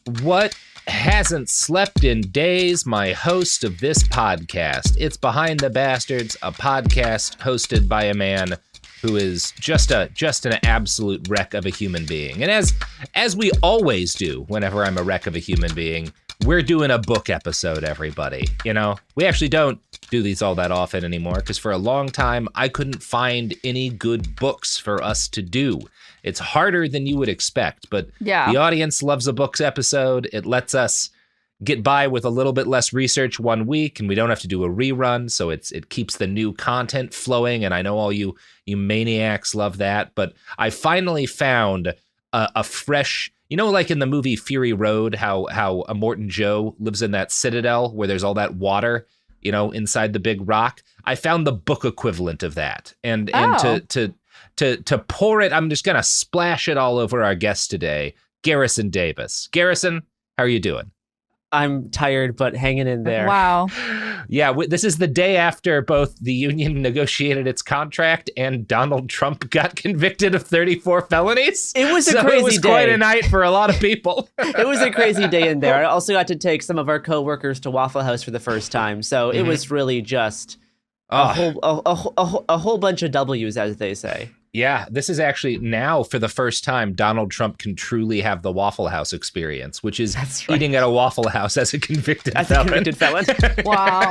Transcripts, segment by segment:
What hasn't slept in days? My host of this podcast. It's Behind the Bastards, a podcast hosted by a man who is just an absolute wreck of a human being. And as we always do whenever I'm a wreck of a human being, we're doing a book episode, everybody. You know, we actually don't do these all that often anymore because for a long time, I couldn't find any good books for us to do. It's harder than you would expect, but yeah. The audience loves a books episode. It lets us get by with a little bit less research one week, and we don't have to do a rerun, so it keeps the new content flowing, and I know all you maniacs love that, but I finally found a fresh, you know, like in the movie Fury Road, how Immortan Joe lives in that citadel where there's all that water, you know, inside the big rock. I found the book equivalent of that, and to pour it, I'm just gonna splash it all over our guest today, Garrison Davis. Garrison, how are you doing? I'm tired, but hanging in there. Wow. Yeah, this is the day after both the union negotiated its contract and Donald Trump got convicted of 34 felonies. It was a crazy day. It was quite a night for a lot of people. It was a crazy day in there. I also got to take some of our coworkers to Waffle House for the first time, so it was really just a whole bunch of W's, as they say. Yeah, this is actually now for the first time Donald Trump can truly have the Waffle House experience, which is eating at a Waffle House as a convicted felon. Wow.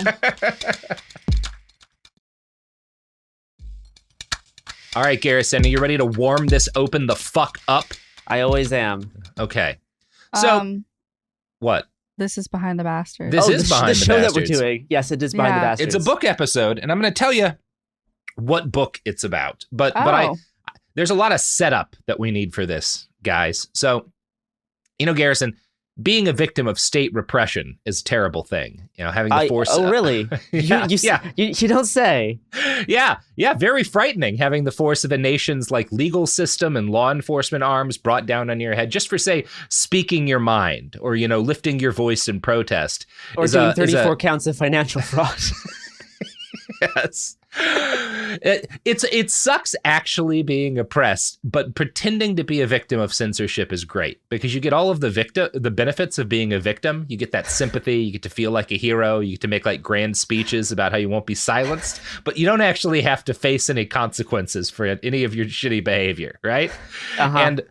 All right, Garrison, are you ready to warm this open the fuck up? I always am. Okay. So, what? This is Behind the Bastards. This is Behind the show Bastards. That we're doing. Yes, it is Behind the Bastards. It's a book episode, and I'm going to tell you what book it's about. But there's a lot of setup that we need for this, guys. So, you know, Garrison, being a victim of state repression is a terrible thing. You know, having the force. Oh, really? You don't say. Yeah, very frightening having the force of a nation's like legal system and law enforcement arms brought down on your head just for, say, speaking your mind or, you know, lifting your voice in protest. Or doing 34 counts of financial fraud. Yes. It sucks actually being oppressed, but pretending to be a victim of censorship is great because you get all of the benefits of being a victim. You get that sympathy, you get to feel like a hero, you get to make like grand speeches about how you won't be silenced, but you don't actually have to face any consequences for any of your shitty behavior, right? And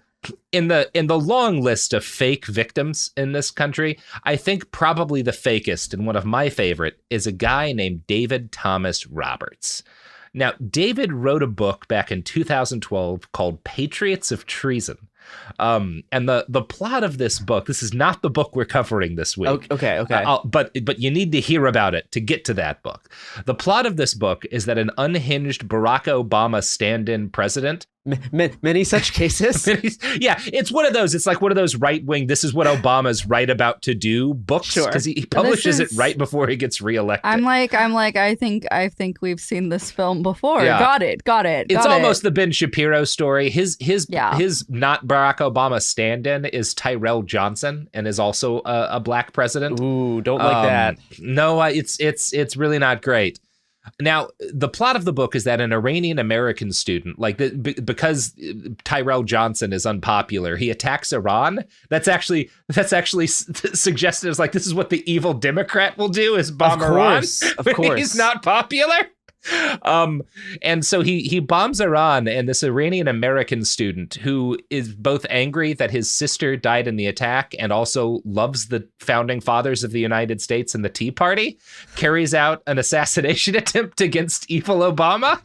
in the long list of fake victims in this country, I think probably the fakest and one of my favorite is a guy named David Thomas Roberts. Now, David wrote a book back in 2012 called Patriots of Treason. And the plot of this book, this is not the book we're covering this week. Okay. But you need to hear about it to get to that book. The plot of this book is that an unhinged Barack Obama stand-in president. Many such cases. Yeah, it's one of those. It's like one of those right-wing, this is what Obama's right about to do books. Because he publishes it right before he gets reelected. I'm like, I think we've seen this film before. Yeah. Got it. It's almost the Ben Shapiro story. His not Barack Obama stand-in is Tyrell Johnson and is also a black president. Ooh, don't like that. No, it's really not great. Now, the plot of the book is that an Iranian American student, because Tyrell Johnson is unpopular, he attacks Iran. That's actually suggested as like this is what the evil Democrat will do is bomb Iran. Of course, he's not popular. And so he bombs Iran, and this Iranian American student who is both angry that his sister died in the attack and also loves the founding fathers of the United States and the Tea Party carries out an assassination attempt against evil Obama.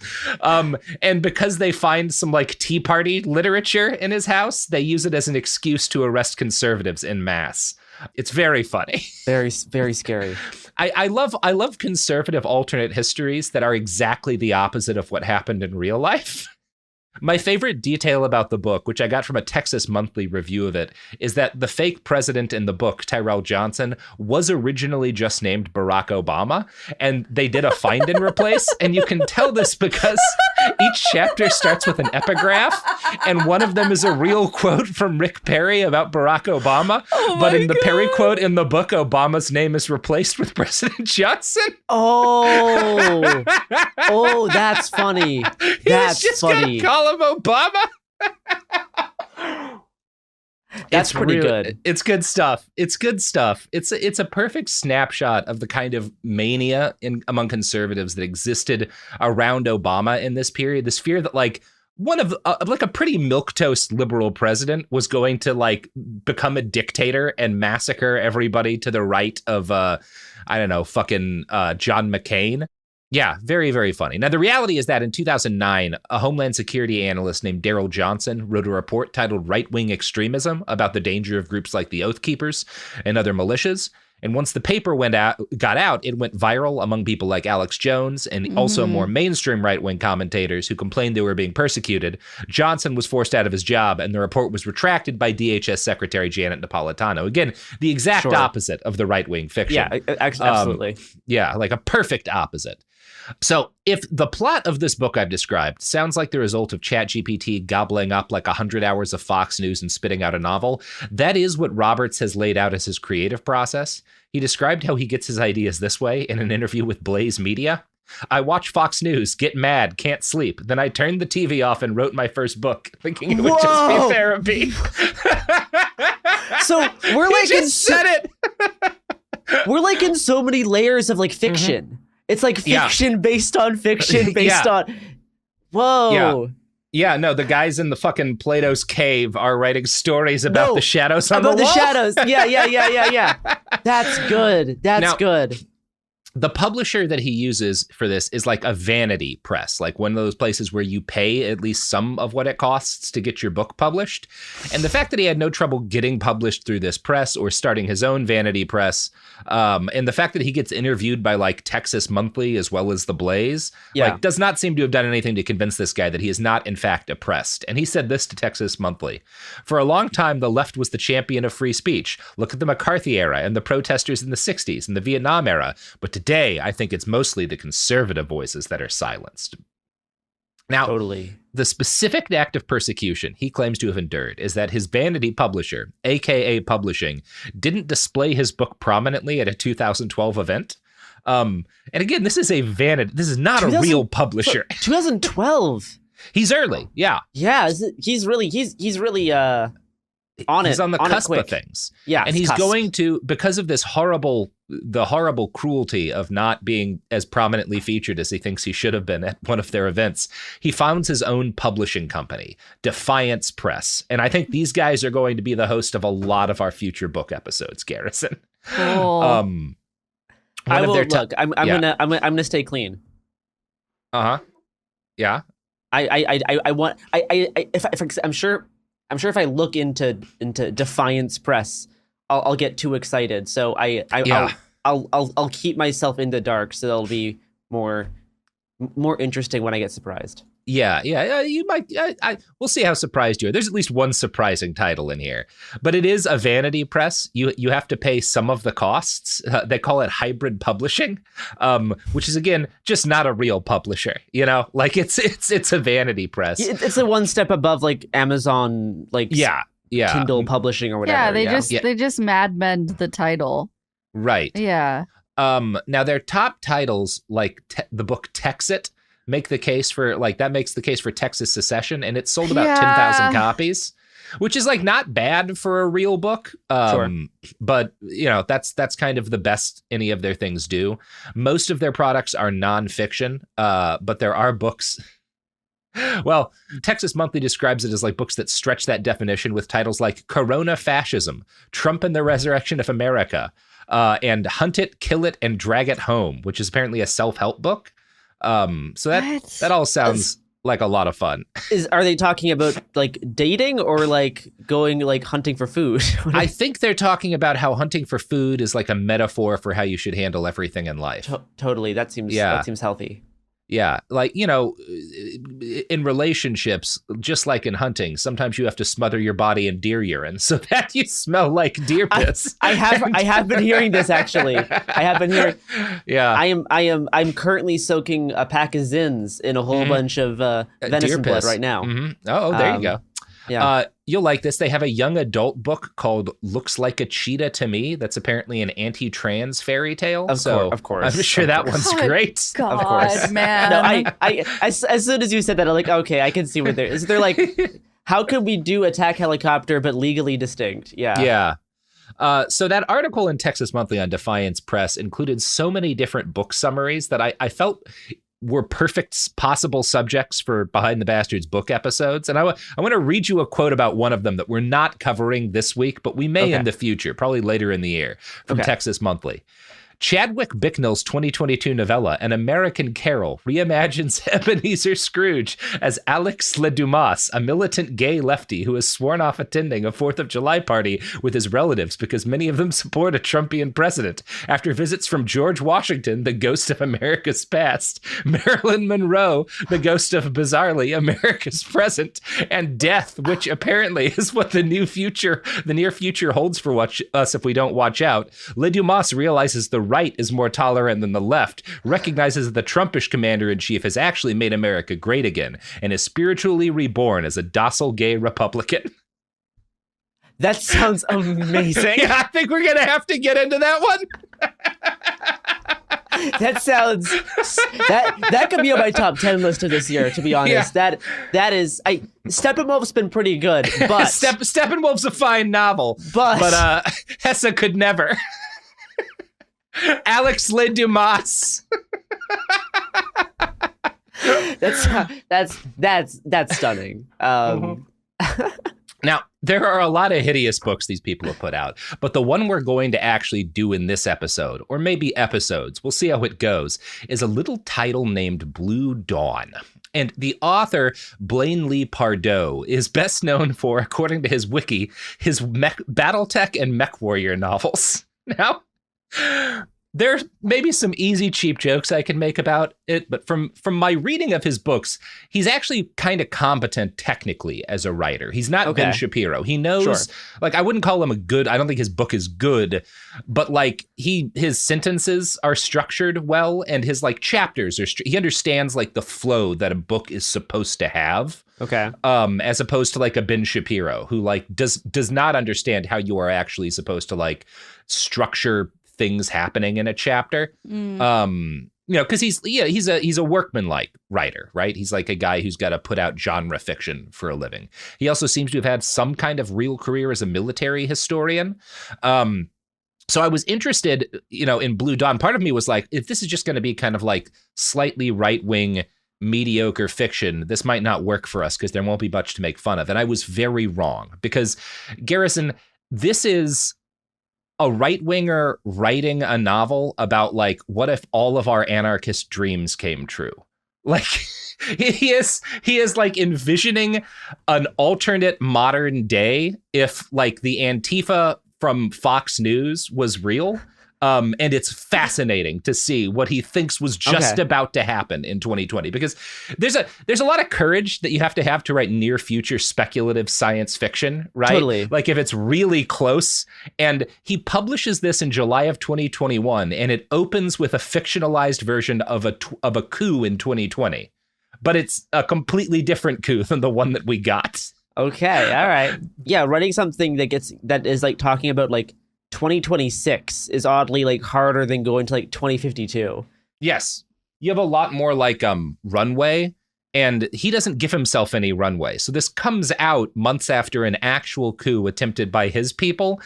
And because they find some like Tea Party literature in his house, they use it as an excuse to arrest conservatives en masse. It's very funny. Very, very scary. I love conservative alternate histories that are exactly the opposite of what happened in real life. My favorite detail about the book, which I got from a Texas Monthly review of it, is that the fake president in the book, Tyrell Johnson, was originally just named Barack Obama, and they did a find and replace, and you can tell this because each chapter starts with an epigraph, and one of them is a real quote from Rick Perry about Barack Obama, but in the Perry quote in the book, Obama's name is replaced with President Johnson. Oh, that's funny. That's just funny. Gonna call him Obama. That's pretty good. It's good stuff. It's good stuff. It's a perfect snapshot of the kind of mania among conservatives that existed around Obama in this period. This fear that like one of like a pretty milquetoast liberal president was going to like become a dictator and massacre everybody to the right of I don't know, fucking John McCain. Yeah, very, very funny. Now, the reality is that in 2009, a Homeland Security analyst named Daryl Johnson wrote a report titled Right-Wing Extremism about the danger of groups like the Oath Keepers and other militias. And once the paper got out, it went viral among people like Alex Jones and also more mainstream right-wing commentators who complained they were being persecuted. Johnson was forced out of his job, and the report was retracted by DHS Secretary Janet Napolitano. Again, the exact opposite of the right-wing fiction. Yeah, absolutely. Yeah, like a perfect opposite. So if the plot of this book I've described sounds like the result of ChatGPT gobbling up like 100 hours of Fox News and spitting out a novel, that is what Roberts has laid out as his creative process. He described how he gets his ideas this way in an interview with Blaze Media. I watch Fox News, get mad, can't sleep. Then I turned the TV off and wrote my first book, thinking it would just be therapy. So we're like said it. We're like in so many layers of like fiction. Mm-hmm. It's like fiction based on fiction based on. Whoa. Yeah, no, the guys in the fucking Plato's cave are writing stories about the shadows on the wall. About the shadows. Yeah. That's good. That's good. The publisher that he uses for this is like a vanity press, like one of those places where you pay at least some of what it costs to get your book published. And the fact that he had no trouble getting published through this press or starting his own vanity press, and the fact that he gets interviewed by like Texas Monthly as well as The Blaze, like does not seem to have done anything to convince this guy that he is not in fact oppressed. And he said this to Texas Monthly: "For a long time, the left was the champion of free speech. Look at the McCarthy era and the protesters in the 60s and the Vietnam era. But today, I think it's mostly the conservative voices that are silenced." Now, the specific act of persecution he claims to have endured is that his vanity publisher, aka Publishing, didn't display his book prominently at a 2012 event. And again, this is a vanity. This is not a real publisher. 2012. He's early. Yeah. Yeah. He's really on it. He's on the cusp of things. Yeah. And he's going to, because of this horrible cruelty of not being as prominently featured as he thinks he should have been at one of their events, he founds his own publishing company, Defiance Press. And I think these guys are going to be the host of a lot of our future book episodes, Garrison. Cool. I will look. I'm gonna stay clean. Yeah. I'm sure if I look into Defiance Press, I'll get too excited. So I'll keep myself in the dark, so it'll be more interesting when I get surprised. Yeah, you might. We'll see how surprised you are. There's at least one surprising title in here, but it is a vanity press. You have to pay some of the costs. They call it hybrid publishing, which is again just not a real publisher. You know, like it's a vanity press. It's a one step above like Amazon, like Kindle publishing or whatever. Yeah, they just Mad Men'd the title. Right. Yeah. Now their top titles, like the book Texit, makes the case for Texas secession, and it sold about 10,000 copies, which is like not bad for a real book. But you know, that's kind of the best any of their things do. Most of their products are nonfiction, but there are books. Well, Texas Monthly describes it as like books that stretch that definition with titles like Corona Fascism, Trump and the Resurrection of America, and Hunt It, Kill It, and Drag It Home, which is apparently a self-help book. So that all sounds like a lot of fun. Are they talking about like dating or like going like hunting for food? I think they're talking about how hunting for food is like a metaphor for how you should handle everything in life. Totally. That seems healthy. Yeah, like, you know, in relationships, just like in hunting, sometimes you have to smother your body in deer urine so that you smell like deer piss. I have been hearing this actually. I have been hearing. Yeah, I'm currently soaking a pack of Zins in a whole bunch of venison blood right now. Mm-hmm. Oh, there you go. Yeah. You'll like this. They have a young adult book called Looks Like a Cheetah to Me. That's apparently an anti-trans fairy tale. Of course. I'm sure that one's great. God, of course. Man. No, as soon as you said that, I'm like, okay, I can see what there is. They're like, How could we do attack helicopter but legally distinct? Yeah. Yeah. So that article in Texas Monthly on Defiance Press included so many different book summaries that I felt were perfect possible subjects for Behind the Bastards book episodes. And I want to read you a quote about one of them that we're not covering this week, but we may in the future, probably later in the year, from Texas Monthly. Chadwick Bicknell's 2022 novella, An American Carol, reimagines Ebenezer Scrooge as Alex Ledumas, a militant gay lefty who has sworn off attending a 4th of July party with his relatives because many of them support a Trumpian president. After visits from George Washington, the ghost of America's past, Marilyn Monroe, the ghost of bizarrely America's present, and death, which apparently is what the near future holds for us if we don't watch out, Ledumas realizes the right is more tolerant than the left, recognizes that the Trumpish commander-in-chief has actually made America great again, and is spiritually reborn as a docile gay Republican. That sounds amazing. Yeah, I think we're going to have to get into that one. That sounds... That could be on my top 10 list of this year, to be honest. Yeah. That is... Steppenwolf's been pretty good, but... Steppenwolf's a fine novel, but Hesse could never. Alex Ledumas. That's stunning. Now, there are a lot of hideous books these people have put out, but the one we're going to actually do in this episode, or maybe episodes, we'll see how it goes, is a little title named Blue Dawn. And the author, Blaine Lee Pardoe, is best known for, according to his wiki, his Battletech and Mech Warrior novels. Now, there's maybe some easy, cheap jokes I can make about it, but from my reading of his books, he's actually kind of competent technically as a writer. He's not Ben Shapiro. He knows, like, I wouldn't call him I don't think his book is good, but like his sentences are structured well, and his like chapters he understands like the flow that a book is supposed to have. Okay. As opposed to like a Ben Shapiro who like does not understand how you are actually supposed to like structure things happening in a chapter. Because he's a workman-like writer, right? He's like a guy who's got to put out genre fiction for a living. He also seems to have had some kind of real career as a military historian. So I was interested, in Blue Dawn. Part of me was like, if this is just going to be kind of like slightly right-wing mediocre fiction, this might not work for us because there won't be much to make fun of. And I was very wrong because, Garrison, this is a right-winger writing a novel about like, what if all of our anarchist dreams came true? Like he is like envisioning an alternate modern day if like the Antifa from Fox News was real. And it's fascinating to see what he thinks was just about to happen in 2020, because there's a lot of courage that you have to write near future speculative science fiction, right? Totally. Like if it's really close. And he publishes this in July of 2021, and it opens with a fictionalized version of a coup in 2020, but it's a completely different coup than the one that we got. Okay, all right. Yeah, writing something that is like talking about like 2026 is oddly like harder than going to like 2052. Yes. You have a lot more like runway, and he doesn't give himself any runway. So this comes out months after an actual coup attempted by his people,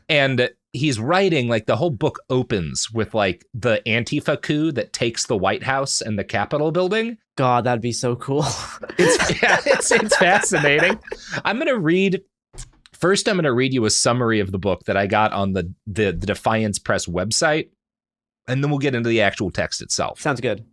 and he's writing like the whole book opens with like the Antifa coup that takes the White House and the Capitol building. God, that'd be so cool. It's fascinating. I'm going to read you a summary of the book that I got on the Defiance Press website, and then we'll get into the actual text itself. Sounds good.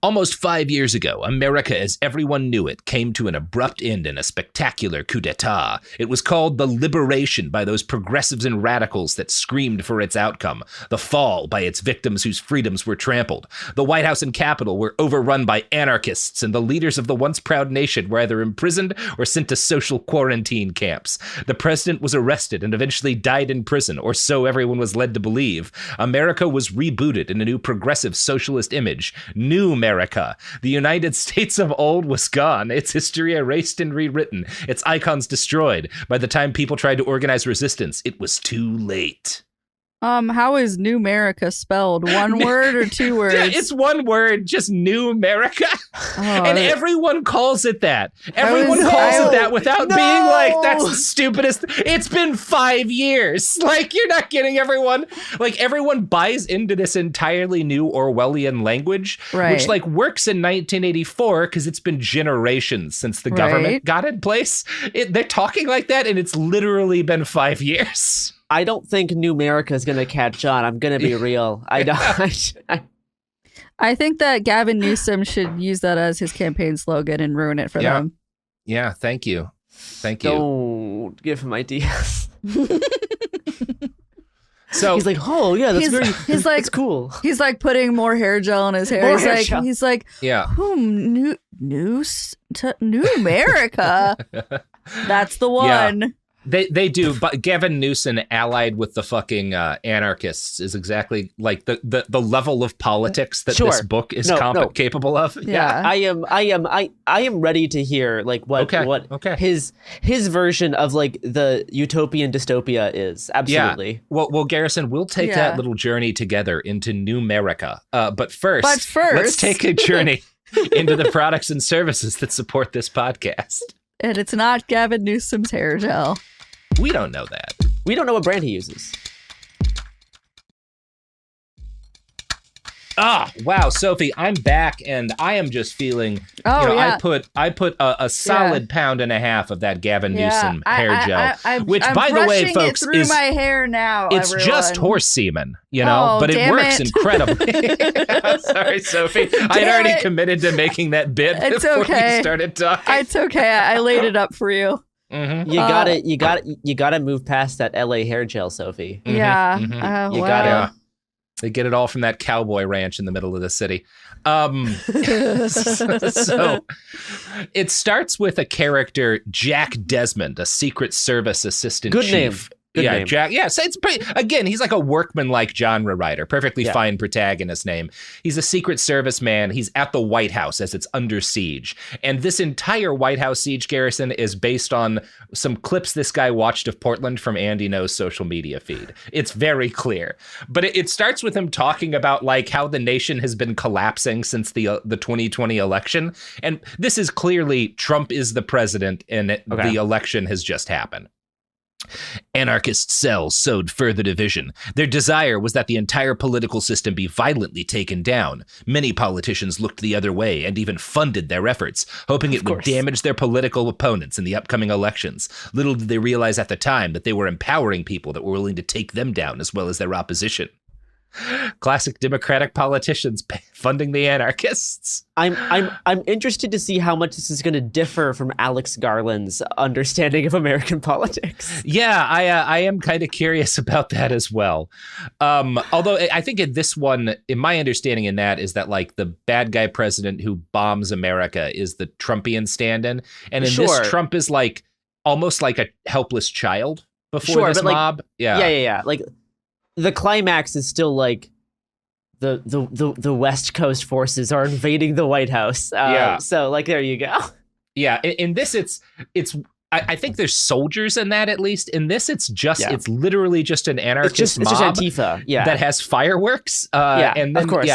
Almost 5 years ago, America as everyone knew it came to an abrupt end in a spectacular coup d'etat. It was called the liberation by those progressives and radicals that screamed for its outcome, the fall by its victims whose freedoms were trampled. The White House and Capitol were overrun by anarchists, and the leaders of the once proud nation were either imprisoned or sent to social quarantine camps. The president was arrested and eventually died in prison, or so everyone was led to believe. America was rebooted in a new progressive socialist image. New America. The United States of old was gone, its history erased and rewritten, its icons destroyed. By the time people tried to organize resistance, it was too late. How is New America spelled? One word or two words? Yeah, it's one word, just New America. And everyone calls it that. Everyone calls it that without being like, that's the stupidest. It's been 5 years. Like, you're not getting everyone. Like, everyone buys into this entirely new Orwellian language, which like works in 1984 because it's been generations since the government got in place. They're talking like that, and it's literally been 5 years. I don't think New America is going to catch on. I'm going to be real. I think that Gavin Newsom should use that as his campaign slogan and ruin it for them. Yeah, thank you. Thank you. Don't give him ideas. So he's like, oh yeah, that's he's like, that's cool. He's like putting more hair gel in his hair. He's like, yeah. New America. That's the one. Yeah. They do, but Gavin Newsom allied with the fucking anarchists is exactly like the level of politics that this book is capable of. Yeah. I am ready to hear like what his version of like the utopian dystopia is. Absolutely. Yeah. Well, Garrison, we'll take that little journey together into New America. But first, let's take a journey into the products and services that support this podcast. And it's not Gavin Newsom's hair gel. We don't know that. We don't know what brand he uses. Ah, wow, Sophie, I'm back, and I am just feeling. I put a solid pound and a half of that Gavin Newsom hair gel, which, by the way, folks, it through my hair now. It's just horse semen, but it works incredibly. I'm sorry, Sophie. I'd already committed to making that bit before we started talking. It's okay. I laid it up for you. Mm-hmm. You gotta move past that LA hair gel, Sophie. Yeah, you gotta. They get it all from that cowboy ranch in the middle of the city. So it starts with a character, Jack Desmond, a Secret Service assistant Good chief. name. Good name. Jack. Yeah, so it's pretty, again, he's like a workman-like genre writer, perfectly fine protagonist name. He's a Secret Service man. He's at the White House as it's under siege. And this entire White House siege, Garrison, is based on some clips this guy watched of Portland from Andy No's social media feed. It's very clear. But it starts with him talking about like how the nation has been collapsing since the 2020 election. And this is clearly Trump is the president and the election has just happened. Anarchist cells sowed further division. Their desire was that the entire political system be violently taken down. Many politicians looked the other way and even funded their efforts, hoping it would damage their political opponents in the upcoming elections. Little did they realize at the time that they were empowering people that were willing to take them down as well as their opposition. Classic Democratic politicians funding the anarchists. I'm interested to see how much this is going to differ from Alex Garland's understanding of American politics. Yeah, I am kind of curious about that as well. Although I think in this one, in my understanding in that is that like the bad guy president who bombs America is the Trumpian stand-in, and in this Trump is like almost like a helpless child before this mob. Yeah. Like. The climax is still like the West Coast forces are invading the White House. So like there you go. Yeah, in this it's I think there's soldiers in that at least. In this it's it's literally just an anarchist mob. It's just Antifa. That has fireworks. And then, of course.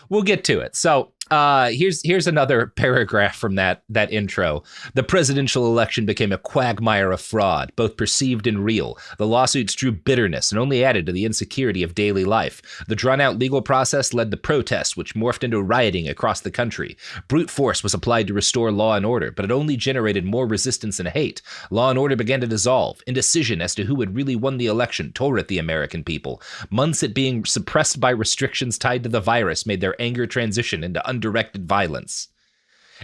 We'll get to it. So here's another paragraph from that intro. The presidential election became a quagmire of fraud, both perceived and real. The lawsuits drew bitterness and only added to the insecurity of daily life. The drawn-out legal process led to protests, which morphed into rioting across the country. Brute force was applied to restore law and order, but it only generated more resistance and hate. Law and order began to dissolve. Indecision as to who had really won the election tore at the American people. Months at being suppressed by restrictions tied to the virus made their anger transition into undirected violence.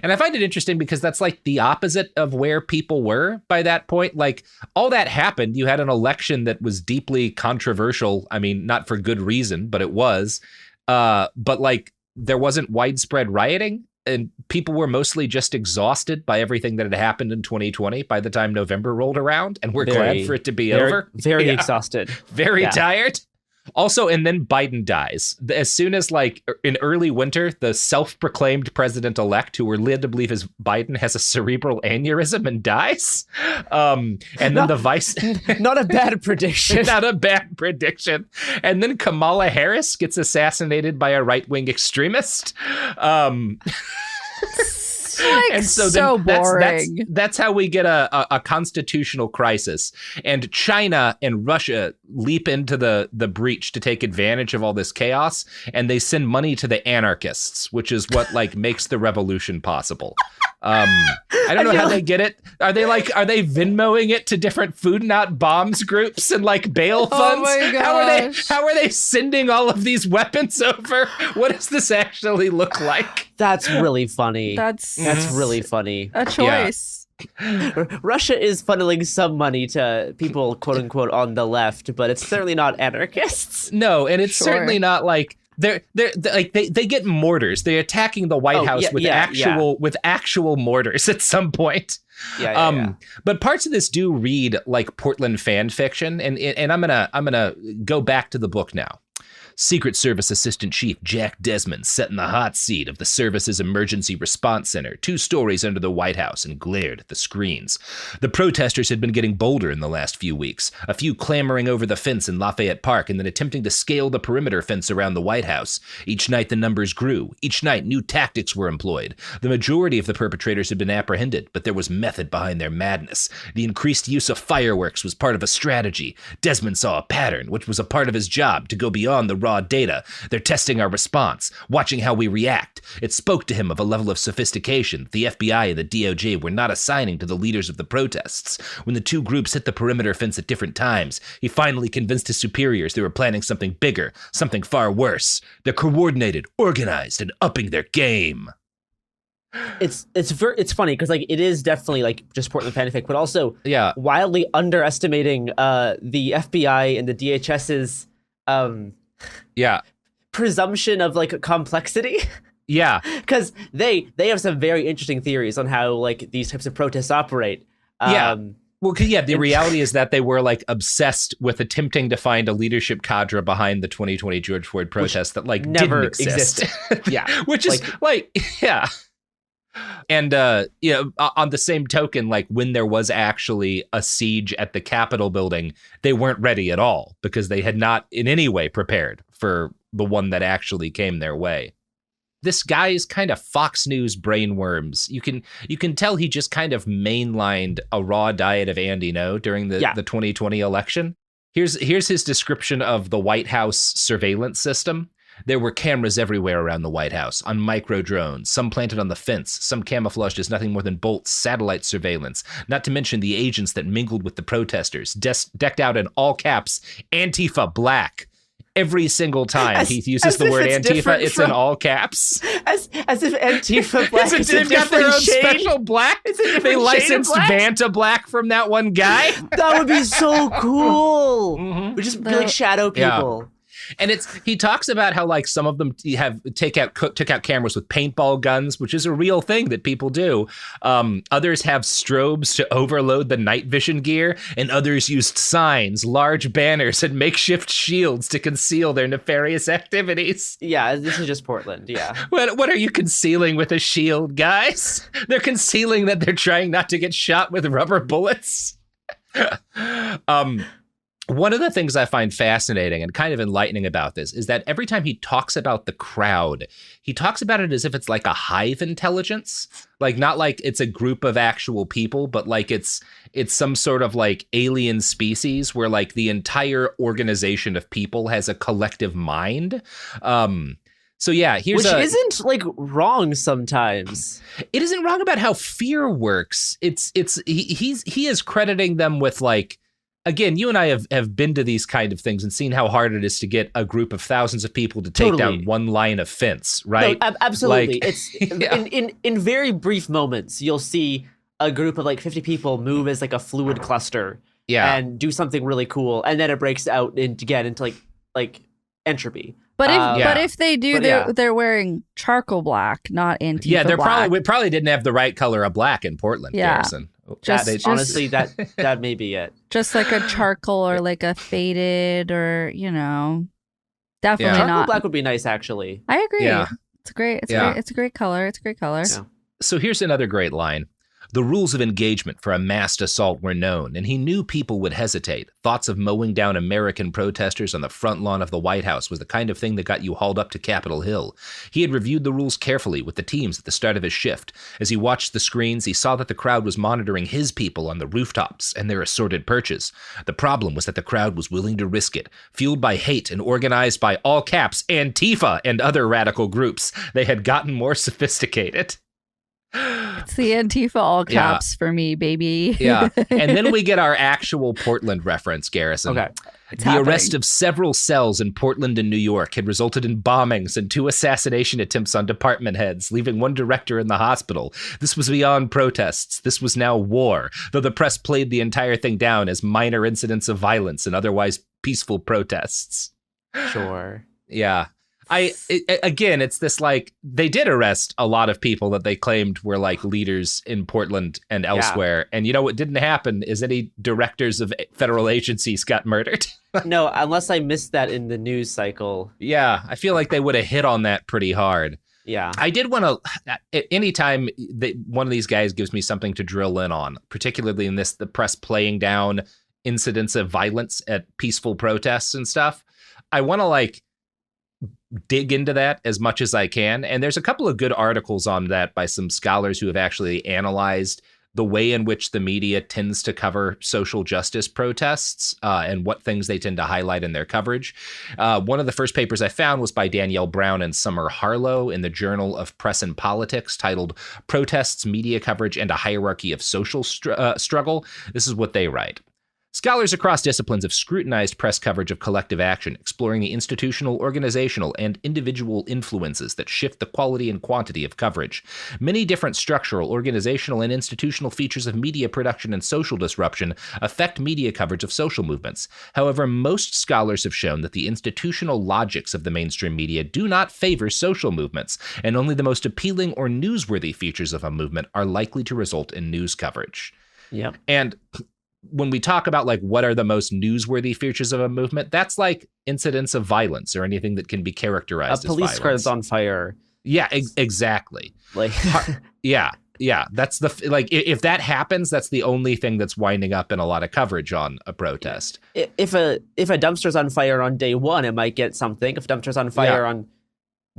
And I find it interesting because that's like the opposite of where people were by that point. Like all that happened. You had an election that was deeply controversial. I mean, not for good reason, but it was. But like there wasn't widespread rioting and people were mostly just exhausted by everything that had happened in 2020 by the time November rolled around. And we're glad for it to be over. Very exhausted. Very tired. Also, and then Biden dies. As soon as, like, in early winter, the self-proclaimed president-elect, who we're led to believe is Biden, has a cerebral aneurysm and dies. And then the vice... Not a bad prediction. Not a bad prediction. And then Kamala Harris gets assassinated by a right-wing extremist. And so boring. That's how we get a constitutional crisis. And China and Russia leap into the breach to take advantage of all this chaos, and they send money to the anarchists, which is what like makes the revolution possible. I don't know how they get it. Are they Venmoing it to different food not bombs groups and like bail funds? Oh my gosh. How are they sending all of these weapons over? What does this actually look like? That's really funny. That's really funny. a choice. Russia is funneling some money to people, quote unquote, on the left, but it's certainly not anarchists. No, and it's certainly not like they're like they get mortars. They're attacking the White House with actual mortars at some point. But parts of this do read like Portland fan fiction, and I'm gonna go back to the book now. Secret Service Assistant Chief Jack Desmond sat in the hot seat of the service's emergency response center, 2 stories under the White House, and glared at the screens. The protesters had been getting bolder in the last few weeks, a few clambering over the fence in Lafayette Park and then attempting to scale the perimeter fence around the White House. Each night the numbers grew. Each night new tactics were employed. The majority of the perpetrators had been apprehended, but there was method behind their madness. The increased use of fireworks was part of a strategy. Desmond saw a pattern, which was a part of his job, to go beyond the raw data. They're testing our response, watching how we react. It spoke to him of a level of sophistication the FBI and the DOJ were not assigning to the leaders of the protests. When the 2 groups hit the perimeter fence at different times, he finally convinced his superiors they were planning something bigger, something far worse. They're coordinated, organized, and upping their game. It's funny because like it is definitely like just Portland fanfic, but also wildly underestimating the FBI and the DHS's presumption of like complexity. Because they have some very interesting theories on how like these types of protests operate. The reality is that they were like obsessed with attempting to find a leadership cadre behind the 2020 George Floyd protest that like never didn't exist. Which is And on the same token, like when there was actually a siege at the Capitol building, they weren't ready at all because they had not in any way prepared for the one that actually came their way. This guy's kind of Fox News brainworms. You can tell he just kind of mainlined a raw diet of Andy No during the 2020 election. Here's his description of the White House surveillance system. There were cameras everywhere around the White House, on micro drones, some planted on the fence, some camouflaged as nothing more than Bolt's satellite surveillance, not to mention the agents that mingled with the protesters, decked out in all caps, Antifa black. Every single time he uses the word Antifa, it's in all caps. As if Antifa black is they've got their own special black. They licensed Vanta black from that one guy. That would be so cool. Mm-hmm. We just be like shadow people. And he talks about how like some of them took out cameras with paintball guns, which is a real thing that people do. Others have strobes to overload the night vision gear, and others used signs, large banners, and makeshift shields to conceal their nefarious activities. Yeah, this is just Portland. Yeah. What are you concealing with a shield, guys? They're concealing that they're trying not to get shot with rubber bullets. One of the things I find fascinating and kind of enlightening about this is that every time he talks about the crowd, he talks about it as if it's like a hive intelligence, like not like it's a group of actual people, but like it's some sort of like alien species where like the entire organization of people has a collective mind. So yeah, which isn't like wrong sometimes. It isn't wrong about how fear works. He is crediting them with like, again, you and I have been to these kind of things and seen how hard it is to get a group of thousands of people to take down one line of fence, right? No, absolutely. Like, it's in very brief moments, you'll see a group of like 50 people move as like a fluid cluster and do something really cool, and then it breaks out into like entropy. But if they do, they're wearing charcoal black, not Antifa. Yeah, black. we probably didn't have the right color of black in Portland, Garrison. Honestly, that may be it. Just like a charcoal or like a faded or, Definitely Charcoal not. black would be nice, actually. I agree. Yeah. It's great. Yeah. It's a great color. It's a great color. Yeah. So here's another great line. The rules of engagement for a massed assault were known, and he knew people would hesitate. Thoughts of mowing down American protesters on the front lawn of the White House was the kind of thing that got you hauled up to Capitol Hill. He had reviewed the rules carefully with the teams at the start of his shift. As he watched the screens, he saw that the crowd was monitoring his people on the rooftops and their assorted perches. The problem was that the crowd was willing to risk it. Fueled by hate and organized by, all caps, Antifa and other radical groups, they had gotten more sophisticated. It's the Antifa all caps for me, baby. Yeah. And then we get our actual Portland reference, Garrison. Okay. The arrest of several cells in Portland and New York had resulted in bombings and 2 assassination attempts on department heads, leaving 1 director in the hospital. This was beyond protests. This was now war, though the press played the entire thing down as minor incidents of violence and otherwise peaceful protests. Sure. Yeah. Again, it's this like, they did arrest a lot of people that they claimed were like leaders in Portland and elsewhere. And you know what didn't happen is any directors of federal agencies got murdered. No, unless I missed that in the news cycle. Yeah, I feel like they would have hit on that pretty hard. Yeah. I did want to, anytime one of these guys gives me something to drill in on, particularly in this, the press playing down incidents of violence at peaceful protests and stuff, I want to like dig into that as much as I can. And there's a couple of good articles on that by some scholars who have actually analyzed the way in which the media tends to cover social justice protests and what things they tend to highlight in their coverage. One of the first papers I found was by Danielle Brown and Summer Harlow in the Journal of Press and Politics, titled Protests, Media Coverage, and a Hierarchy of Social Struggle. This is what they write. Scholars across disciplines have scrutinized press coverage of collective action, exploring the institutional, organizational, and individual influences that shift the quality and quantity of coverage. Many different structural, organizational, and institutional features of media production and social disruption affect media coverage of social movements. However, most scholars have shown that the institutional logics of the mainstream media do not favor social movements, and only the most appealing or newsworthy features of a movement are likely to result in news coverage. Yep. And when we talk about like what are the most newsworthy features of a movement, that's like incidents of violence or anything that can be characterized as police car violence. that's on fire. Yeah, exactly. Like, yeah. That's the like if that happens, that's the only thing that's winding up in a lot of coverage on a protest. if a dumpster's on fire on day 1, it might get something. If a dumpster's on fire on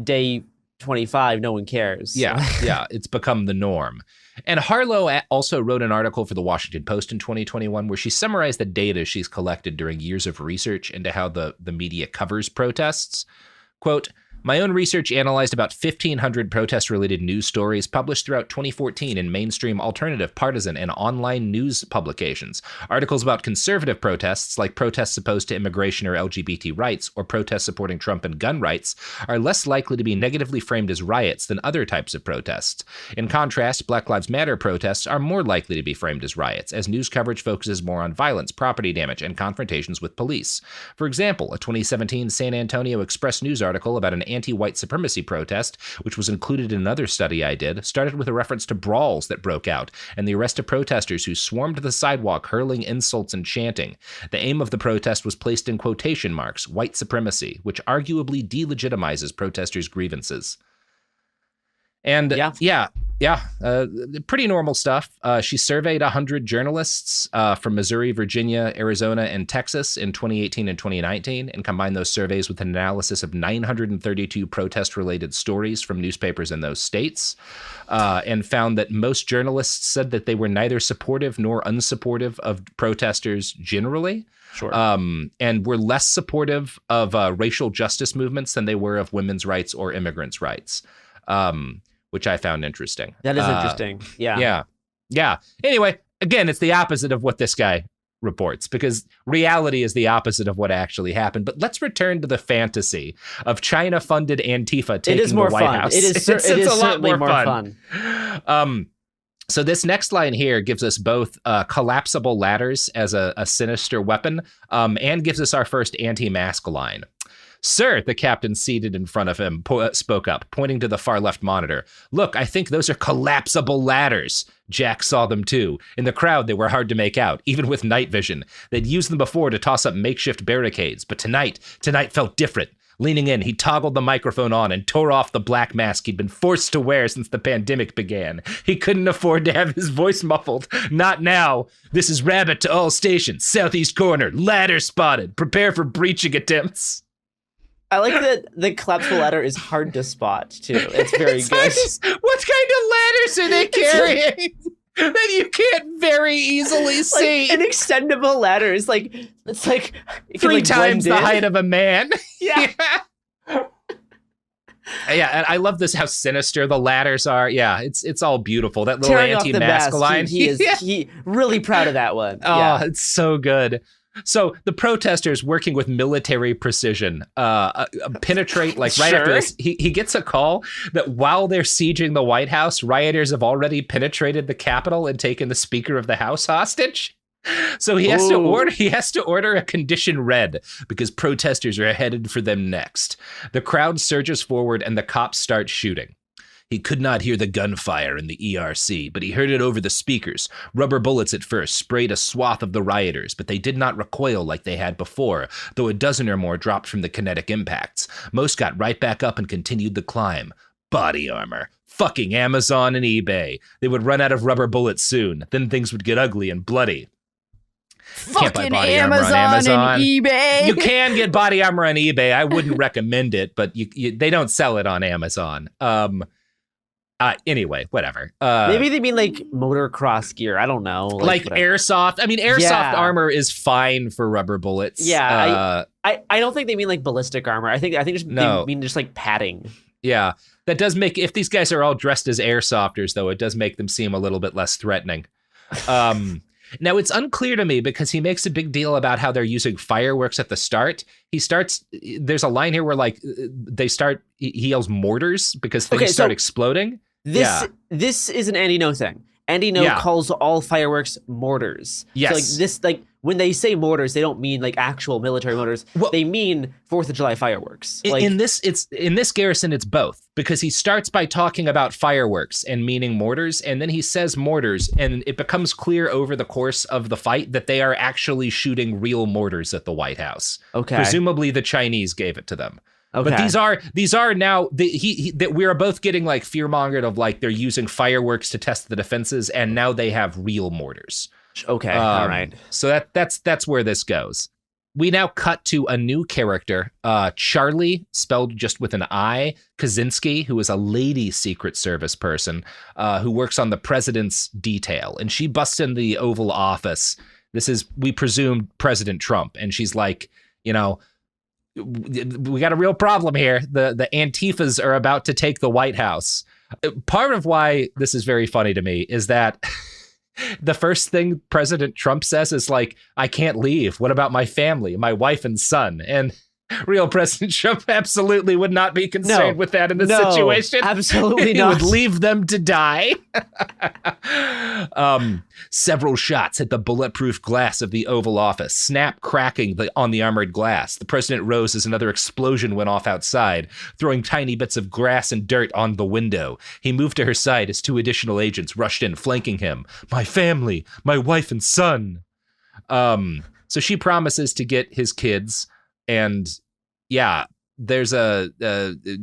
day 25, no one cares. Yeah, it's become the norm. And Harlow also wrote an article for the Washington Post in 2021 where she summarized the data she's collected during years of research into how the media covers protests. Quote, my own research analyzed about 1,500 protest-related news stories published throughout 2014 in mainstream alternative, partisan, and online news publications. Articles about conservative protests, like protests opposed to immigration or LGBT rights, or protests supporting Trump and gun rights, are less likely to be negatively framed as riots than other types of protests. In contrast, Black Lives Matter protests are more likely to be framed as riots, as news coverage focuses more on violence, property damage, and confrontations with police. For example, a 2017 San Antonio Express News article about an anti-white supremacy protest, which was included in another study I did, started with a reference to brawls that broke out and the arrest of protesters who swarmed the sidewalk hurling insults and chanting. The aim of the protest was placed in quotation marks, white supremacy, which arguably delegitimizes protesters' grievances. And pretty normal stuff. She surveyed 100 journalists from Missouri, Virginia, Arizona, and Texas in 2018 and 2019, and combined those surveys with an analysis of 932 protest-related stories from newspapers in those states, and found that most journalists said that they were neither supportive nor unsupportive of protesters generally. Sure. And were less supportive of racial justice movements than they were of women's rights or immigrants' rights. Which I found interesting. That is interesting. Yeah. Yeah. Anyway, again, it's the opposite of what this guy reports, because reality is the opposite of what actually happened. But let's return to the fantasy of China-funded Antifa taking the White House. It is a lot more fun. So this next line here gives us both collapsible ladders as a sinister weapon, and gives us our first anti-mask line. Sir, the captain seated in front of him spoke up, pointing to the far left monitor. Look, I think those are collapsible ladders. Jack saw them too. In the crowd, they were hard to make out, even with night vision. They'd used them before to toss up makeshift barricades, but tonight felt different. Leaning in, he toggled the microphone on and tore off the black mask he'd been forced to wear since the pandemic began. He couldn't afford to have his voice muffled. Not now. This is Rabbit to all stations. Southeast corner. Ladder spotted. Prepare for breaching attempts. I like that the collapsible ladder is hard to spot, too. It's very good. What kind of ladders are they carrying? That you can't very easily see. An extendable ladder is like, it's like it three can, times the height of a man. Yeah. Yeah, and I love this, how sinister the ladders are. Yeah, it's all beautiful. That little Tearing off the anti-mask mask, line. He really proud of that one. Oh, Yeah. it's so good. So the protesters, working with military precision, penetrate right after this. He gets a call that while they're sieging the White House, rioters have already penetrated the Capitol and taken the Speaker of the House hostage. So he has to order a condition red because protesters are headed for them next. The crowd surges forward and the cops start shooting. He could not hear the gunfire in the ERC, but he heard it over the speakers. Rubber bullets at first sprayed a swath of the rioters, but they did not recoil like they had before, though a dozen or more dropped from the kinetic impacts. Most got right back up and continued the climb. Body armor. Fucking Amazon and eBay. They would run out of rubber bullets soon. Then things would get ugly and bloody. Can't buy Fucking body armor on Amazon Amazon. and eBay. You can get body armor on eBay. I wouldn't recommend it, but they don't sell it on Amazon. Anyway, whatever. Maybe they mean like motocross gear. I don't know. Like airsoft. I mean, airsoft armor is fine for rubber bullets. Yeah. I don't think they mean like ballistic armor. I think they mean just like padding. Yeah. That does make, if these guys are all dressed as airsofters, though, it does make them seem a little bit less threatening. Now, it's unclear to me because he makes a big deal about how they're using fireworks at the start. There's a line here where he yells mortars because things start exploding. This is an Andy No thing. Andy No calls all fireworks mortars. Yes. So when they say mortars, they don't mean like actual military mortars. Well, they mean 4th of July fireworks. In this Garrison, it's both, because he starts by talking about fireworks and meaning mortars, and then he says mortars, and it becomes clear over the course of the fight that they are actually shooting real mortars at the White House. Okay. Presumably the Chinese gave it to them. Okay. But these are now that we are both getting like fear-mongered of like they're using fireworks to test the defenses, and now they have real mortars. Okay, all right. So that's where this goes. We now cut to a new character, Charlie, spelled just with an I, Kaczynski, who is a lady Secret Service person who works on the president's detail, and she busts in the Oval Office. This is, we presume, President Trump, and she's like, we got a real problem here. The Antifas are about to take the White House. Part of why this is very funny to me is that the first thing President Trump says is like, I can't leave. What about my family, my wife and son? And real President Trump absolutely would not be concerned with that in this situation. Absolutely not. He would leave them to die. Several shots hit the bulletproof glass of the Oval Office, snap cracking on the armored glass. The president rose as another explosion went off outside, throwing tiny bits of grass and dirt on the window. He moved to her side as 2 additional agents rushed in, flanking him. My family, my wife and son. So she promises to get his kids. And there's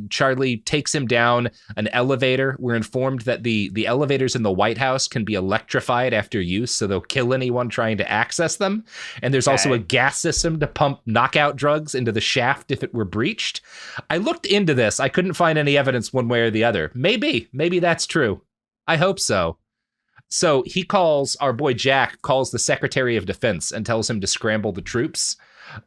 Charlie takes him down an elevator. We're informed that the elevators in the White House can be electrified after use, so they'll kill anyone trying to access them. And there's also a gas system to pump knockout drugs into the shaft if it were breached. I looked into this. I couldn't find any evidence one way or the other. Maybe that's true. I hope so. So our boy Jack calls the Secretary of Defense and tells him to scramble the troops.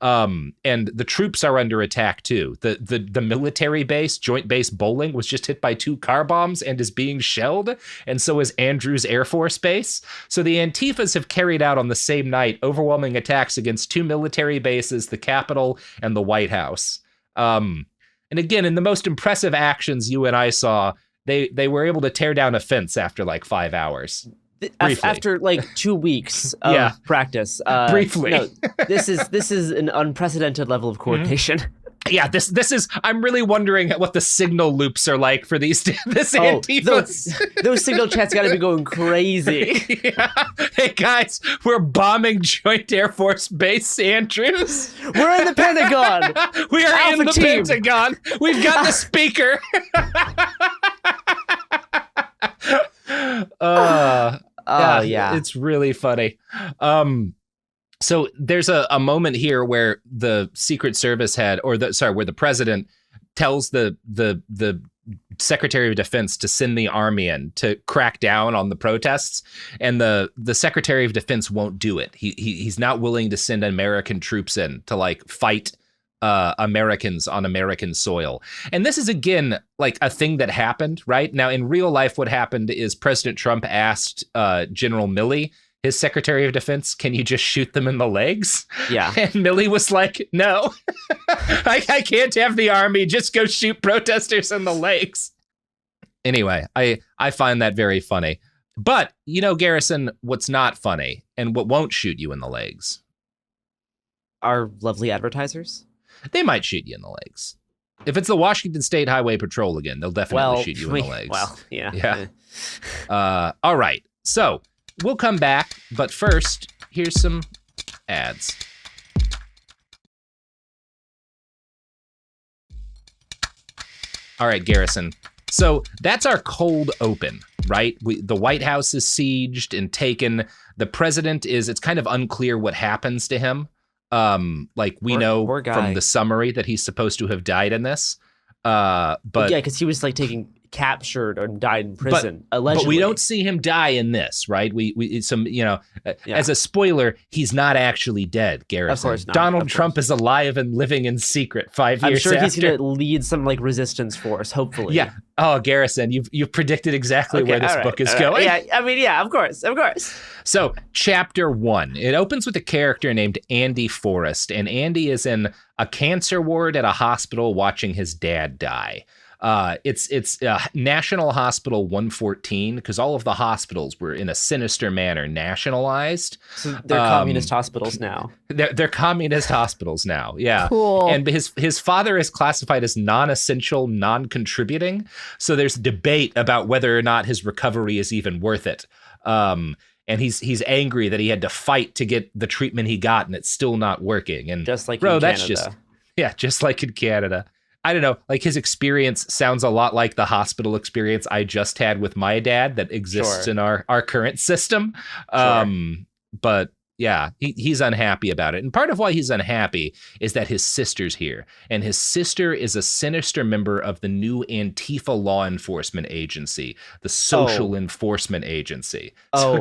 And the troops are under attack too. The military base, Joint Base Bowling, was just hit by 2 car bombs and is being shelled, and so is Andrews Air Force Base. So the Antifas have carried out on the same night overwhelming attacks against 2 military bases, the Capitol and the White House. And again, in the most impressive actions you and I saw, they were able to tear down a fence after like 5 hours. Briefly. After like 2 weeks of practice. Briefly. No, this is an unprecedented level of coordination. Yeah, this is. I'm really wondering what the signal loops are like for this Antifa. Those signal chats got to be going crazy. Yeah. Hey guys, we're bombing Joint Air Force Base Andrews. We're in the Pentagon. We are Alpha in the team. Pentagon. We've got the speaker. Yeah, it's really funny. So there's a moment here where the Secret Service where the president tells the Secretary of Defense to send the army in to crack down on the protests, and the Secretary of Defense won't do it. He's not willing to send American troops in to like fight Americans on American soil. And this is again like a thing that happened right now in real life. What happened is President Trump asked General Milley, his Secretary of Defense, can you just shoot them in the legs? Yeah. And Milley was like, no, I can't have the army just go shoot protesters in the legs. Anyway, I find that very funny. But, Garrison, what's not funny and what won't shoot you in the legs? Our lovely advertisers? They might shoot you in the legs. If it's the Washington State Highway Patrol again, they'll definitely shoot you in the legs. Well, yeah. Yeah. All right. So we'll come back, but first, here's some ads. All right, Garrison. So that's our cold open, right? The White House is sieged and taken. The president it's kind of unclear what happens to him. We know from the summary that he's supposed to have died in this. But yeah, because he was like captured or died in prison, allegedly. But we don't see him die in this, right? As a spoiler, he's not actually dead, Garrison. Of course not. Donald Trump is alive and living in secret 5 years I'm sure after. he's going to lead some resistance force, hopefully. Yeah. Oh, Garrison, you've predicted exactly where this book is going. Yeah, I mean, yeah, of course. So, chapter 1, it opens with a character named Andy Forrest, and Andy is in a cancer ward at a hospital watching his dad die. It's National Hospital 114 because all of the hospitals were in a sinister manner nationalized. So they're communist hospitals now. They're communist hospitals now. Yeah. Cool. And his father is classified as non-essential, non-contributing. So there's debate about whether or not his recovery is even worth it. And he's angry that he had to fight to get the treatment he got and it's still not working. And just like in Canada. Just like in Canada. I don't know, his experience sounds a lot like the hospital experience I just had with my dad that exists in our current system. But yeah, he's unhappy about it. And part of why he's unhappy is that his sister's here. And his sister is a sinister member of the new Antifa law enforcement agency, the Social Enforcement Agency. So,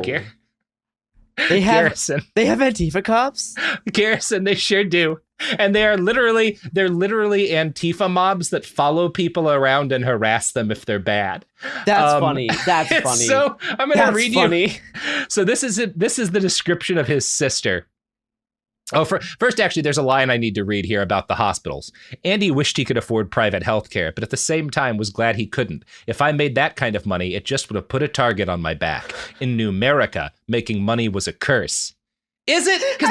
They have Garrison. They have Antifa cops? Garrison, they sure do. And they're literally Antifa mobs that follow people around and harass them if they're bad. That's funny. That's funny. So I'm going to read funny. you. So this is it. This is the description of his sister. Oh, first, actually, there's a line I need to read here about the hospitals. Andy wished he could afford private health care, but at the same time was glad he couldn't. If I made that kind of money, it just would have put a target on my back. In New America, making money was a curse. Is it? Because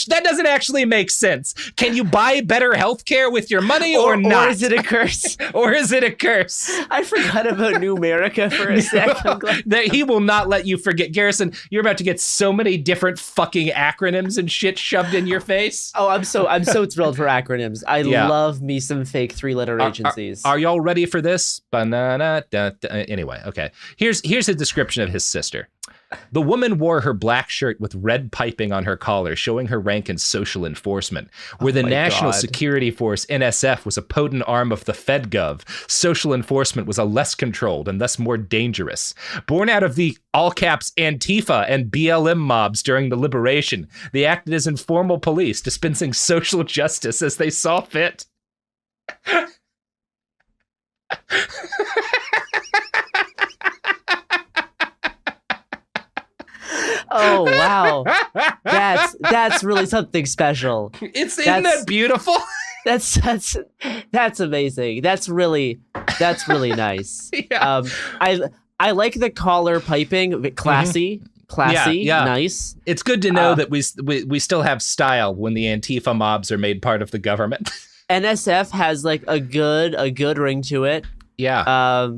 that doesn't actually make sense. Can you buy better healthcare with your money or not? Or is it a curse? Or is it a curse? I forgot about New America for a second. That he will not let you forget. Garrison, you're about to get so many different fucking acronyms and shit shoved in your face. Oh, I'm so thrilled for acronyms. I love me some fake 3-letter agencies. Are y'all ready for this? Anyway, okay. Here's a description of his sister. The woman wore her black shirt with red piping on her collar, showing her rank in social enforcement. Where the National Security Force, NSF, was a potent arm of the FedGov, social enforcement was a less controlled and thus more dangerous. Born out of the, all caps, Antifa and BLM mobs during the liberation, they acted as informal police, dispensing social justice as they saw fit. Oh wow, that's really something special. Isn't that beautiful? That's amazing. That's really nice. Yeah. I like the collar piping, classy, nice. It's good to know that we still have style when the Antifa mobs are made part of the government. NSF has like a good ring to it. Yeah.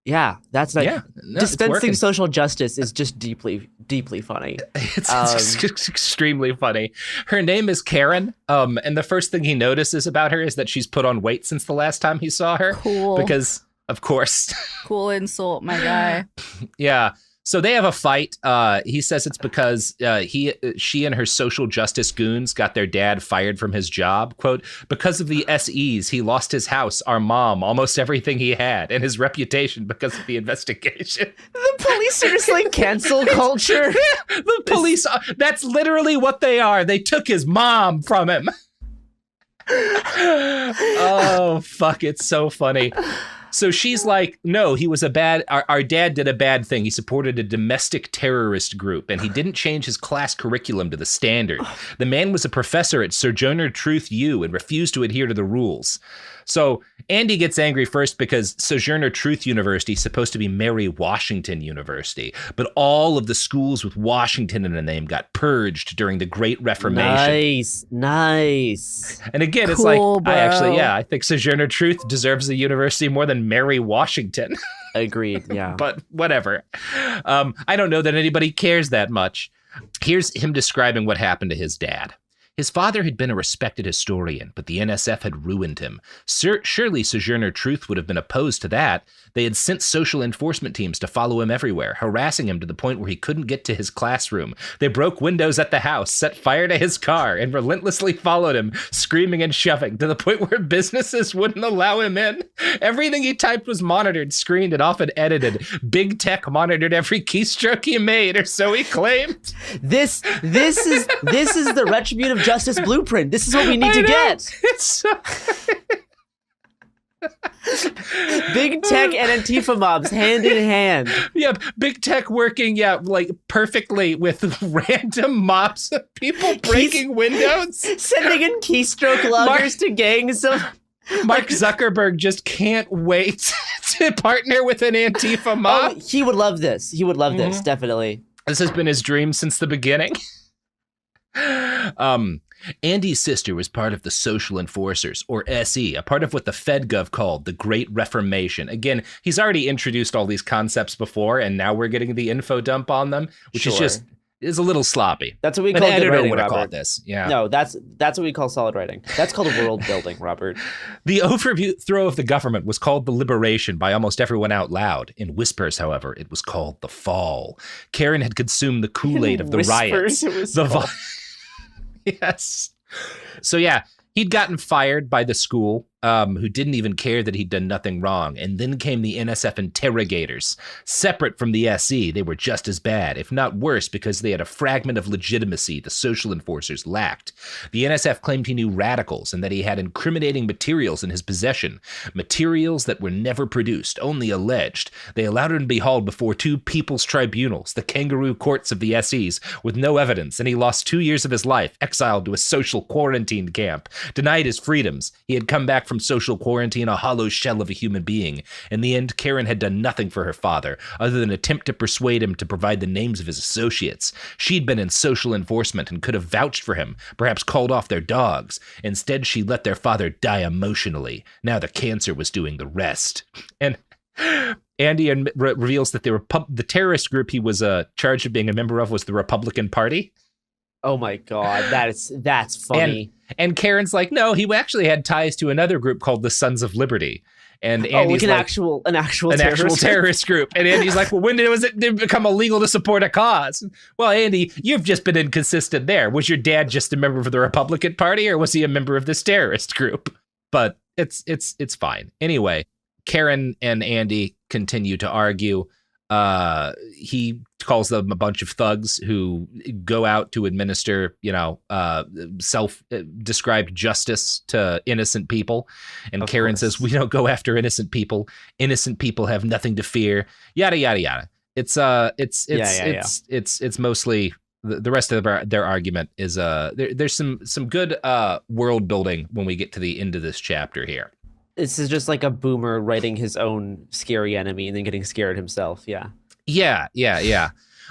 Yeah, that's like no, dispensing social justice is just deeply funny. It's extremely funny. Her name is Karen. And the first thing he notices about her is that she's put on weight since the last time he saw her. Cool. Because, of course. Cool insult, my guy. Yeah. So they have a fight. He says it's because she and her social justice goons got their dad fired from his job. Quote, because of the SEs, he lost his house, our mom, almost everything he had, and his reputation because of the investigation. The police are just like cancel culture. The police, that's literally what they are. They took his mom from him. Oh, fuck. It's so funny. So she's like, no, he was our dad did a bad thing. He supported a domestic terrorist group, and he didn't change his class curriculum to the standard. The man was a professor at Sojourner Truth U and refused to adhere to the rules. So Andy gets angry first because Sojourner Truth University is supposed to be Mary Washington University, but all of the schools with Washington in the name got purged during the Great Reformation. Nice. And again, Cool, it's like, bro. I think Sojourner Truth deserves a university more than Mary Washington. Agreed, yeah. But whatever. I don't know that anybody cares that much. Here's him describing what happened to his dad. His father had been a respected historian, but the NSF had ruined him. Surely Sojourner Truth would have been opposed to that. They had sent social enforcement teams to follow him everywhere, harassing him to the point where he couldn't get to his classroom. They broke windows at the house, set fire to his car, and relentlessly followed him, screaming and shoving, to the point where businesses wouldn't allow him in. Everything he typed was monitored, screened, and often edited. Big tech monitored every keystroke he made, or so he claimed. This is the retributive justice blueprint. This is what we need to get. It's so... Big tech and Antifa mobs hand in hand. Yeah, big tech working, like perfectly with random mobs of people breaking windows. Sending in keystroke loggers to gangs of... Mark Zuckerberg just can't wait to partner with an Antifa mob. Oh, he would love this. He would love this, definitely. This has been his dream since the beginning. Andy's sister was part of the Social Enforcers, or SE, a part of what the FedGov called the Great Reformation. Again, he's already introduced all these concepts before, and now we're getting the info dump on them, which is a little sloppy. That's what we An call good editor writing, would have Robert. called this. Yeah. No, that's what we call solid writing. That's called world building, Robert. The overthrow of the government was called the Liberation by almost everyone out loud. In whispers, however, it was called the Fall. Karen had consumed the Kool-Aid of the riots. It was Yes. So yeah, he'd gotten fired by the school, who didn't even care that he'd done nothing wrong. And then came the NSF interrogators. Separate from the SE, they were just as bad, if not worse, because they had a fragment of legitimacy the social enforcers lacked. The NSF claimed he knew radicals and that he had incriminating materials in his possession. Materials that were never produced, only alleged. They allowed him to be hauled before two people's tribunals, the kangaroo courts of the SEs, with no evidence, and he lost 2 years of his life, exiled to a social quarantine camp. Denied his freedoms, he had come back from social quarantine a hollow shell of a human being. In the end, Karen had done nothing for her father, other than attempt to persuade him to provide the names of his associates. She'd been in social enforcement and could have vouched for him, perhaps called off their dogs. Instead, she let their father die emotionally. Now the cancer was doing the rest. And Andy reveals that the terrorist group he was charged of being a member of was the Republican Party. Oh my God, that's funny. And Karen's like, no, he actually had ties to another group called the Sons of Liberty. And Andy's an actual terrorist group. And Andy's like, well, when did it become illegal to support a cause? Well, Andy, you've just been inconsistent there. Was your dad just a member of the Republican Party, or was he a member of this terrorist group? But it's fine. Anyway, Karen and Andy continue to argue. He calls them a bunch of thugs who go out to administer, self-described justice to innocent people. And Of Karen course. says, we don't go after innocent people. Innocent people have nothing to fear. Yada, yada, yada. It's mostly the rest of their argument is there's some good world building when we get to the end of this chapter here. This is just like a boomer writing his own scary enemy and then getting scared himself. Yeah. Yeah.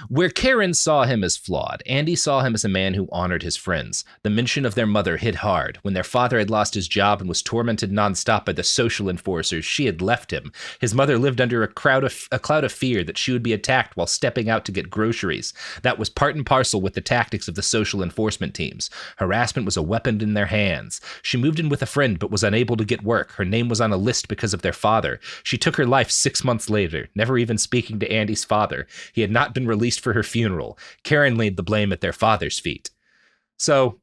Where Karen saw him as flawed, Andy saw him as a man who honored his friends. The mention of their mother hit hard. When their father had lost his job and was tormented nonstop by the social enforcers, she had left him. His mother lived under a cloud of fear that she would be attacked while stepping out to get groceries. That was part and parcel with the tactics of the social enforcement teams. Harassment was a weapon in their hands. She moved in with a friend but was unable to get work. Her name was on a list because of their father. She took her life 6 months later, never even speaking to Andy's father. He had not been released for her funeral. Karen laid the blame at their father's feet. So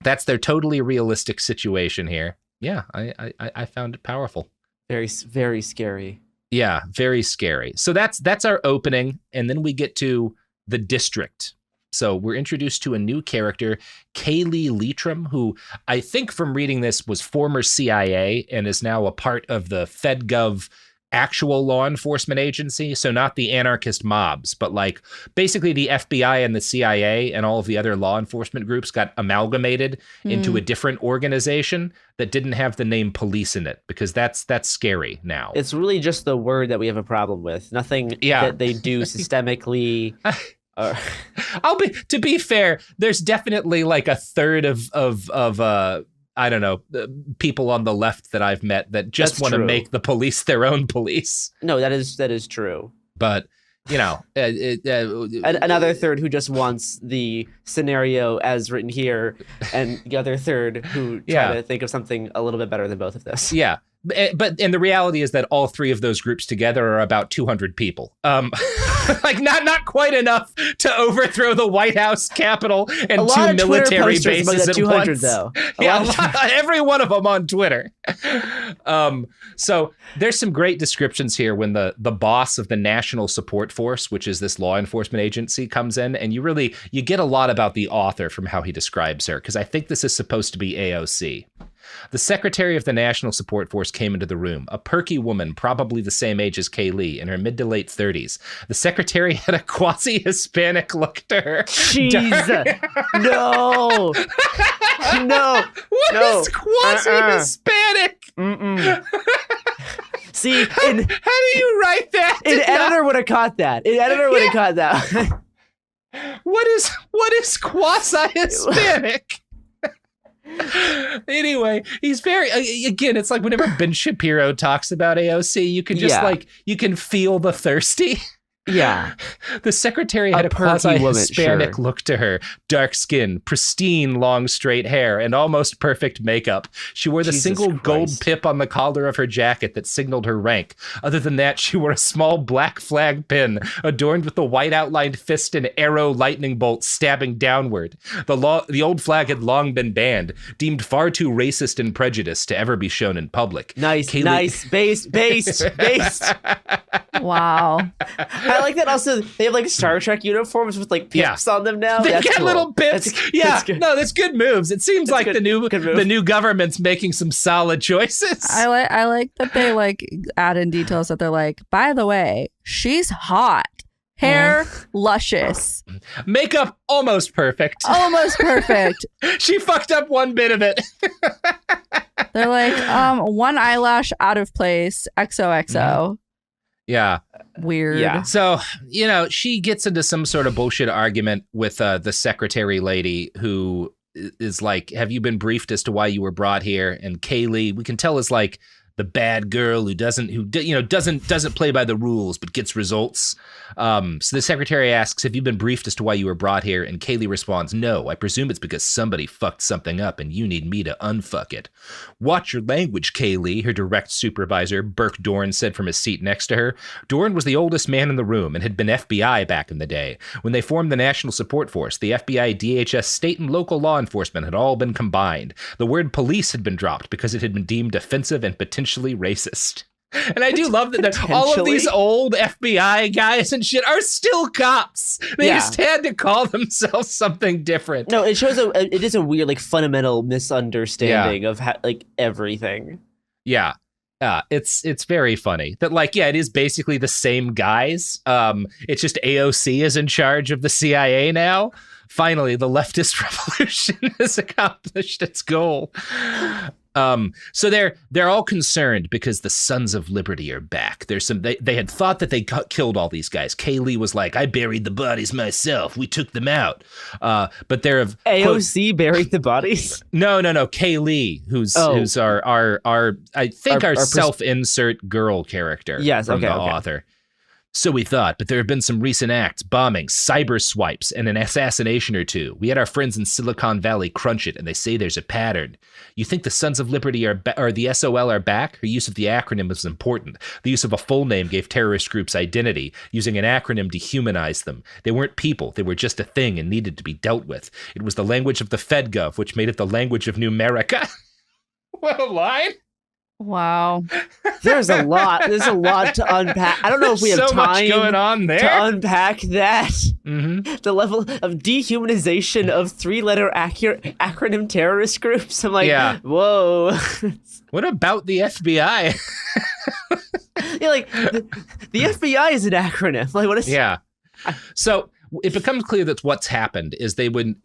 that's their totally realistic situation here. Yeah, I found it powerful. Very, very scary. Yeah, very scary. So that's our opening, and then we get to the district. So we're introduced to a new character, Kaylee Leitrim, who I think from reading this was former CIA and is now a part of the FedGov actual law enforcement agency. So not the anarchist mobs, but like basically the FBI and the CIA and all of the other law enforcement groups got amalgamated into a different organization that didn't have the name police in it, because that's scary now. It's really just the word that we have a problem with. Nothing that they do systemically. To be fair, there's definitely like a third of I don't know, people on the left that I've met that just want to make the police their own police. No, that is true. But, you know, another third who just wants the scenario as written here, and the other third who try to think of something a little bit better than both of those. Yeah. And the reality is that all three of those groups together are about 200 people. Like not quite enough to overthrow the White House, Capitol, and 2 military bases at 200, once. Though. Every one of them on Twitter. So there's some great descriptions here when the boss of the National Support Force, which is this law enforcement agency, comes in, and you get a lot about the author from how he describes her, because I think this is supposed to be AOC. The secretary of the National Support Force came into the room, a perky woman, probably the same age as Kaylee, in her mid to late 30s. The secretary had a quasi-Hispanic look to her. Jeez. No. No. What is quasi-Hispanic? See, how do you write that? An editor would have caught that. Caught that. What is quasi-Hispanic? Anyway, he's very, again, it's like whenever Ben Shapiro talks about AOC, you can just you can feel the thirsty. Yeah. The secretary had a quasi-Hispanic look to her. Dark skin, pristine, long, straight hair, and almost perfect makeup. She wore the single gold pip on the collar of her jacket that signaled her rank. Other than that, she wore a small black flag pin adorned with a white outlined fist and arrow lightning bolt stabbing downward. The old flag had long been banned, deemed far too racist and prejudiced to ever be shown in public. Nice. Based. Wow. I like that also they have like Star Trek uniforms with like pips on them now. They That's get cool. little pips. That's good moves. It seems like the new government's making some solid choices. I like that they like add in details that they're like, by the way, she's hot. Hair, luscious. Makeup, almost perfect. Almost perfect. She fucked up one bit of it. They're like, one eyelash out of place. XOXO. Yeah. Weird. Yeah. So, she gets into some sort of bullshit argument with the secretary lady who is like, have you been briefed as to why you were brought here? And Kaylee, we can tell, is like the bad girl who doesn't play by the rules but gets results. So the secretary asks, have you been briefed as to why you were brought here? And Kaylee responds, no, I presume it's because somebody fucked something up and you need me to unfuck it. Watch your language, Kaylee, her direct supervisor, Burke Dorn, said from his seat next to her. Dorn was the oldest man in the room and had been FBI back in the day. When they formed the National Support Force, the FBI, DHS, state and local law enforcement had all been combined. The word police had been dropped because it had been deemed offensive and potentially racist. And I do love that all of these old FBI guys and shit are still cops. They just had to call themselves something different. No, it shows it is a weird, like, fundamental misunderstanding of everything. Yeah. It's very funny that, like, it is basically the same guys. It's just AOC is in charge of the CIA now. Finally, the leftist revolution has accomplished its goal. So they're all concerned because the Sons of Liberty are back. They had thought that they killed all these guys. Kaylee was like, I buried the bodies myself. We took them out. But they're of AOC buried the bodies. No. Kaylee, who's our I think our self-insert girl character. Yes, from the author. So we thought, but there have been some recent acts, bombings, cyber swipes, and an assassination or two. We had our friends in Silicon Valley crunch it, and they say there's a pattern. You think the Sons of Liberty or the SOL are back? Her use of the acronym was important. The use of a full name gave terrorist groups identity. Using an acronym dehumanized them. They weren't people. They were just a thing and needed to be dealt with. It was the language of the FedGov, which made it the language of Numerica. What a line. Wow. There's a lot to unpack. I don't know if we have so time much going on there to unpack that. Mm-hmm. The level of dehumanization of 3-letter acronym terrorist groups. I'm like, whoa. What about the FBI? Yeah, like the FBI is an acronym. Like, what is? Yeah. So it becomes clear that what's happened is when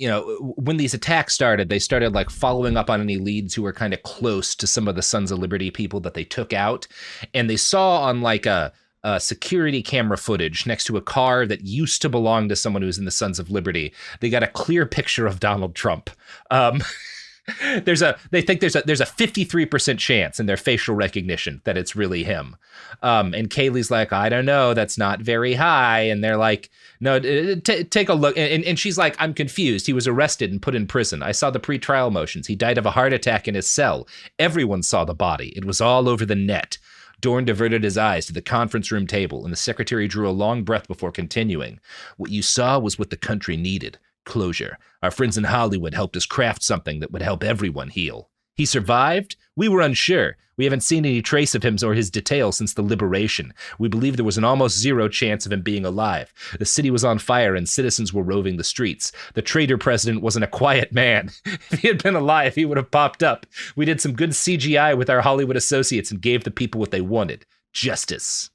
these attacks started, they started like following up on any leads who were kind of close to some of the Sons of Liberty people that they took out. And they saw on like a security camera footage next to a car that used to belong to someone who was in the Sons of Liberty. They got a clear picture of Donald Trump. They think there's a 53% chance in their facial recognition that it's really him. And Kaylee's like, I don't know, that's not very high. And they're like, no, take a look. And she's like, I'm confused. He was arrested and put in prison. I saw the pretrial motions. He died of a heart attack in his cell. Everyone saw the body. It was all over the net. Dorn diverted his eyes to the conference room table, and the secretary drew a long breath before continuing. What you saw was what the country needed. Closure. Our friends in Hollywood helped us craft something that would help everyone heal. He survived? We were unsure. We haven't seen any trace of him or his details since the liberation. We believe there was an almost zero chance of him being alive. The city was on fire and citizens were roving the streets. The traitor president wasn't a quiet man. If he had been alive, he would have popped up. We did some good CGI with our Hollywood associates and gave the people what they wanted. Justice.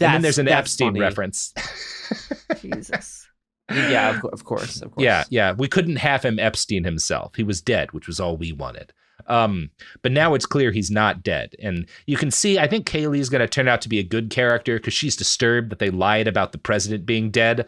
And then there's an Epstein reference. Jesus. Yeah, of course. Yeah. We couldn't have him Epstein himself. He was dead, which was all we wanted. But now it's clear he's not dead. And you can see, I think Kaylee's going to turn out to be a good character because she's disturbed that they lied about the president being dead.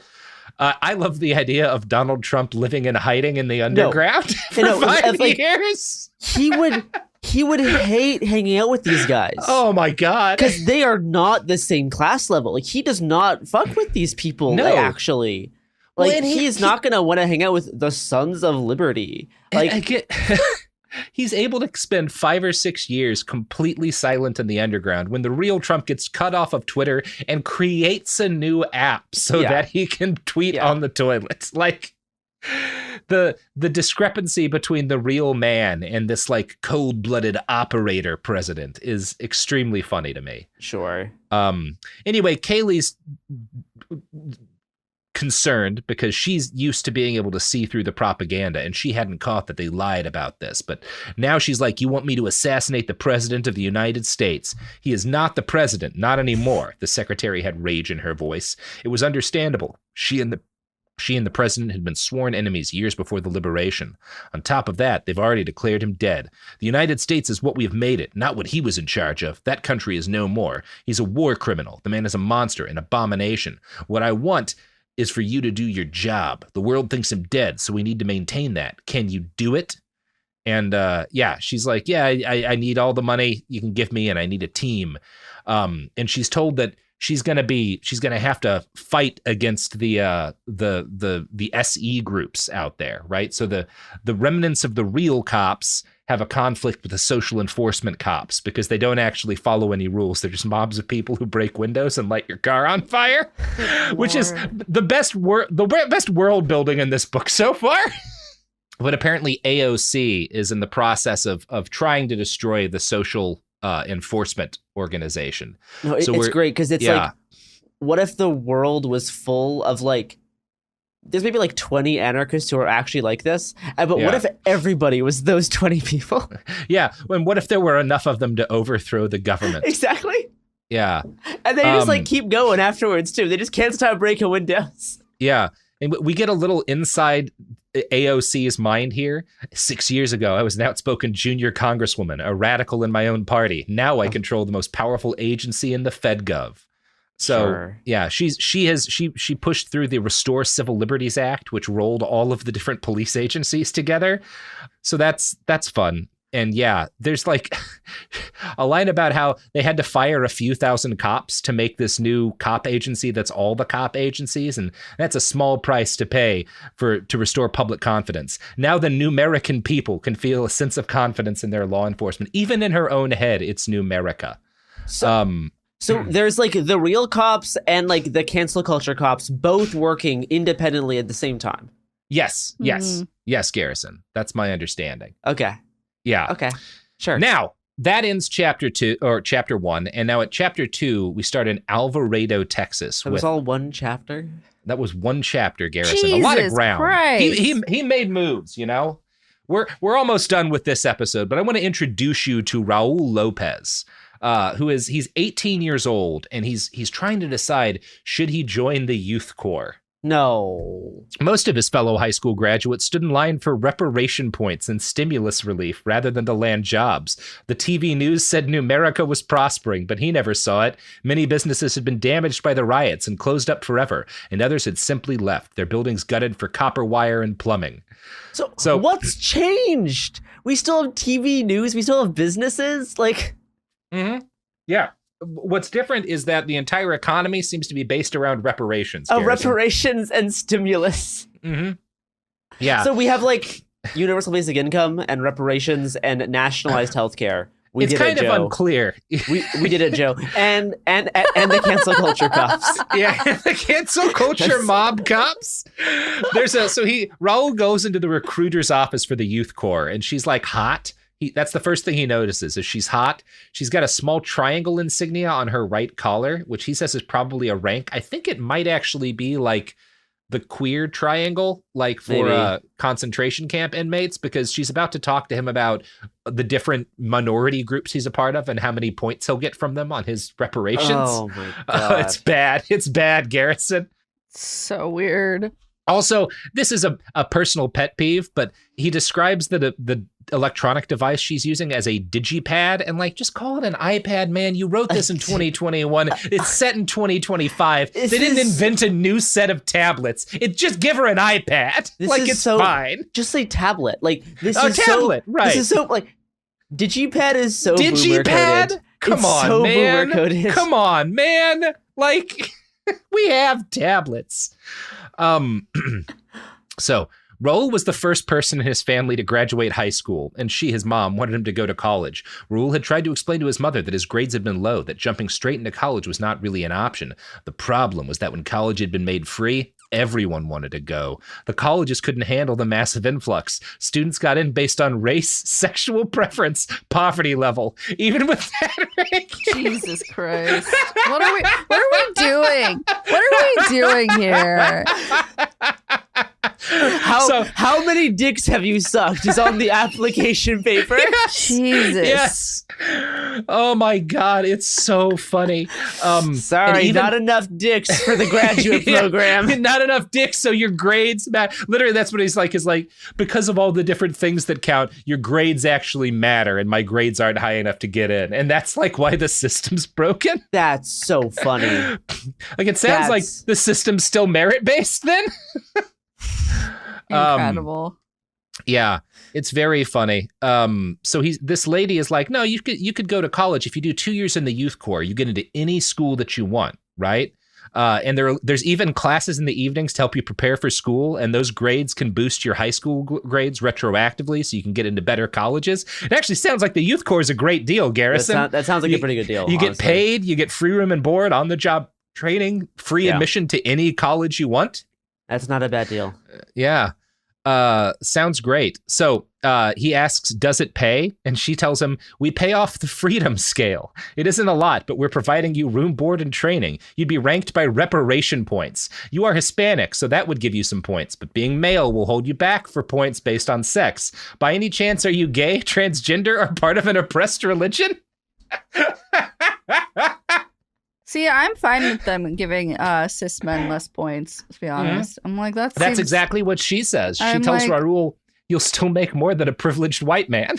I love the idea of Donald Trump living and hiding in the underground for 5 years. He would hate hanging out with these guys. Oh my God. Because they are not the same class level. Like, he does not fuck with these people, actually. Like, he's not going to want to hang out with the Sons of Liberty. Like, he's able to spend 5 or 6 years completely silent in the underground when the real Trump gets cut off of Twitter and creates a new app so that he can tweet on the toilets. Like, the discrepancy between the real man and this like cold-blooded operator president is extremely funny to me. Sure. Anyway, Kaylee's concerned because she's used to being able to see through the propaganda and she hadn't caught that they lied about this. But now she's like, you want me to assassinate the president of the United States? He is not the president, not anymore. The secretary had rage in her voice. It was understandable. She and the president had been sworn enemies years before the liberation. On top of that, they've already declared him dead. The United States is what we have made it, not what he was in charge of. That country is no more. He's a war criminal. The man is a monster, an abomination. What I want is for you to do your job. The world thinks him dead, so we need to maintain that. Can you do it? And she's like, I need all the money you can give me, and I need a team. And she's told that she's gonna have to fight against the SE groups out there, right? So the remnants of the real cops have a conflict with the social enforcement cops because they don't actually follow any rules. They're just mobs of people who break windows and light your car on fire, which is the best world building in this book so far. But apparently AOC is in the process of trying to destroy the social enforcement organization. No, it's great because it's like, what if the world was full of like, there's maybe like 20 anarchists who are actually like this, but what if everybody was those 20 people? Yeah, and what if there were enough of them to overthrow the government? Exactly. Yeah. And they just like keep going afterwards too. They just can't stop breaking windows. Yeah. And we get a little inside AOC's mind here. 6 years ago, I was an outspoken junior congresswoman, a radical in my own party. Now I control the most powerful agency in the FedGov. So Sure. yeah, she pushed through the Restore Civil Liberties Act, which rolled all of the different police agencies together. So that's fun. And yeah, there's like a line about how they had to fire a few thousand cops to make this new cop agency that's all the cop agencies, and that's a small price to pay to restore public confidence. Now the Numerican people can feel a sense of confidence in their law enforcement. Even in her own head, it's Numerica. So there's like the real cops and like the cancel culture cops both working independently at the same time. Yes, Garrison. That's my understanding. Okay. Yeah. Okay. Sure. Now, that ends chapter 1. And now at chapter 2, we start in Alvarado, Texas. That was all one chapter? That was one chapter, Garrison. Jesus a lot of ground. Christ. He made moves, you know? We're almost done with this episode, but I want to introduce you to Raul Lopez, he's 18 years old, and he's trying to decide, should he join the youth corps? No. Most of his fellow high school graduates stood in line for reparation points and stimulus relief rather than to land jobs. The TV news said Numerica was prospering, but he never saw it. Many businesses had been damaged by the riots and closed up forever, and others had simply left, their buildings gutted for copper wire and plumbing. So what's changed? We still have TV news. We still have businesses. Like, yeah. What's different is that the entire economy seems to be based around reparations. oh, Garrison. reparations and stimulus. Yeah. So we have like universal basic income and reparations and nationalized healthcare. We it's did kind it, of Joe. unclear. We did it, Joe. And the cancel culture cops. Yeah, the cancel culture mob cops. Raul goes into the recruiter's office for the youth corps, and she's like hot. That's the first thing he notices is she's hot. She's got a small triangle insignia on her right collar, which he says is probably a rank. I think it might actually be like the queer triangle, like for concentration camp inmates, because she's about to talk to him about the different minority groups he's a part of and how many points he'll get from them on his reparations. Oh my God. It's bad. It's bad, Garrison. So weird. Also, this is a personal pet peeve, but he describes the electronic device she's using as a digipad, and like, just call it an iPad, man. You wrote this in 2021. It's set in 2025. They didn't invent a new set of tablets. Just give her an iPad. Like, it's fine. Just say tablet. Like, this is tablet, right? This is so like digipad is so digipad. Boomer-coded. Come on, so man. Boomer-coded. Come on, man. Like, we have tablets. So Raul was the first person in his family to graduate high school, and his mom, wanted him to go to college. Raul had tried to explain to his mother that his grades had been low, that jumping straight into college was not really an option. The problem was that when college had been made free, everyone wanted to go. The colleges couldn't handle the massive influx. Students got in based on race, sexual preference, poverty level. Even with that ranking. Jesus Christ. What are we doing? What are we doing here? How many dicks have you sucked is on the application paper. Yes. Jesus. Yes. Oh my God, it's so funny. Sorry, not enough dicks for the graduate program. Not enough dicks, so your grades matter. Literally, that's what he's like, is like, because of all the different things that count, your grades actually matter, and my grades aren't high enough to get in. And that's like why the system's broken. That's so funny. Like, it sounds like the system's still merit-based then. Incredible. Yeah, it's very funny. So this lady is like, no, you could go to college if you do 2 years in the youth corps. You get into any school that you want, right? And there's even classes in the evenings to help you prepare for school, and those grades can boost your high school grades retroactively, so you can get into better colleges. It actually sounds like the youth corps is a great deal, Garrison. That sounds like a pretty good deal. You honestly. get paid, you get free room and board, on the job training, free admission to any college you want. That's not a bad deal. Yeah. Sounds great. So he asks, does it pay? And she tells him, we pay off the freedom scale. It isn't a lot, but we're providing you room, board, and training. You'd be ranked by reparation points. You are Hispanic, so that would give you some points, but being male will hold you back for points based on sex. By any chance, are you gay, transgender, or part of an oppressed religion? See, I'm fine with them giving cis men less points, to be honest. I'm like, that's exactly what she says. She I'm tells like- Raul, you'll still make more than a privileged white man.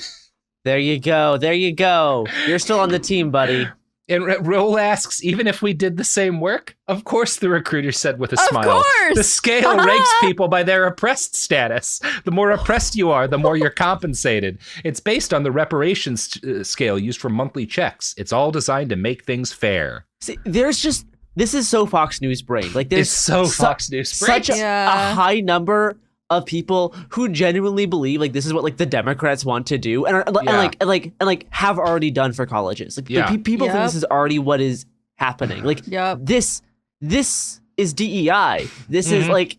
There you go. There you go. You're still on the team, buddy. And Raul asks, even if we did the same work? Of course, the recruiter said with a Of smile. course! The scale ranks people by their oppressed status. The more oppressed you are, the more you're compensated. It's based on the reparations scale used for monthly checks. It's all designed to make things fair. See, this is so Fox News brain. Like, there's It's so Fox News brain. such a high number of people who genuinely believe like this is what like the Democrats want to do and have already done for colleges. Like people think this is already what is happening. Like this is DEI. This is like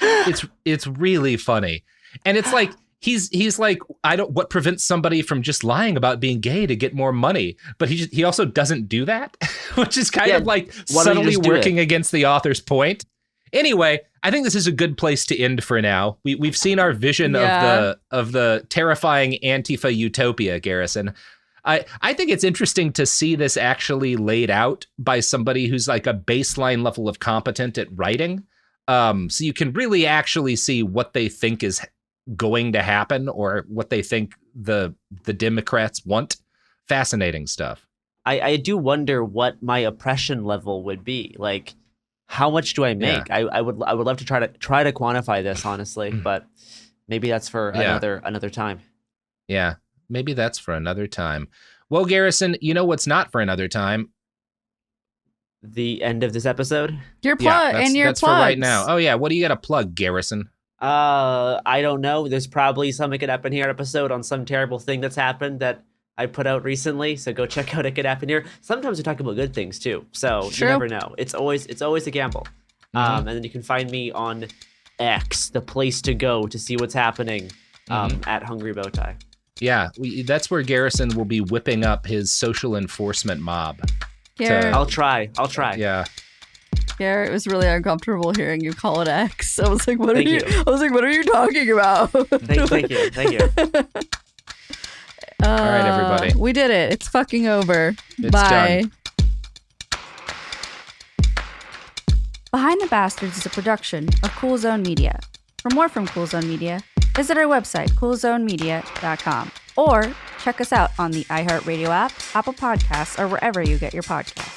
it's really funny. And it's like he's like, what prevents somebody from just lying about being gay to get more money? But he also doesn't do that, which is kind of like subtly working against the author's point. Anyway, I think this is a good place to end for now. We've seen our vision of the terrifying Antifa utopia, Garrison. I think it's interesting to see this actually laid out by somebody who's like a baseline level of competent at writing. So you can really actually see what they think is going to happen or what they think the Democrats want. Fascinating stuff. I do wonder what my oppression level would be. Like, how much do I make? Yeah. I would love to try to quantify this, honestly, but maybe that's for another time. Yeah, maybe that's for another time. Well, Garrison, you know what's not for another time? The end of this episode? Your plug that's for right now. Oh yeah, what do you got to plug, Garrison? I don't know. There's probably some It Could Happen Here episode on some terrible thing that's happened that I put out recently, so go check out It Could Happen Here. Sometimes we talk about good things too, so you never know. It's always a gamble. And then you can find me on X, the place to go to see what's happening at Hungry Bowtie. Yeah, that's where Garrison will be whipping up his social enforcement mob. I'll try. Yeah. Garrett, it was really uncomfortable hearing you call it X. I was like, what are you talking about? Thank you. All right, everybody. We did it. It's fucking over. It's Bye. done. Behind the Bastards is a production of Cool Zone Media. For more from Cool Zone Media, visit our website, coolzonemedia.com, or check us out on the iHeartRadio app, Apple Podcasts, or wherever you get your podcasts.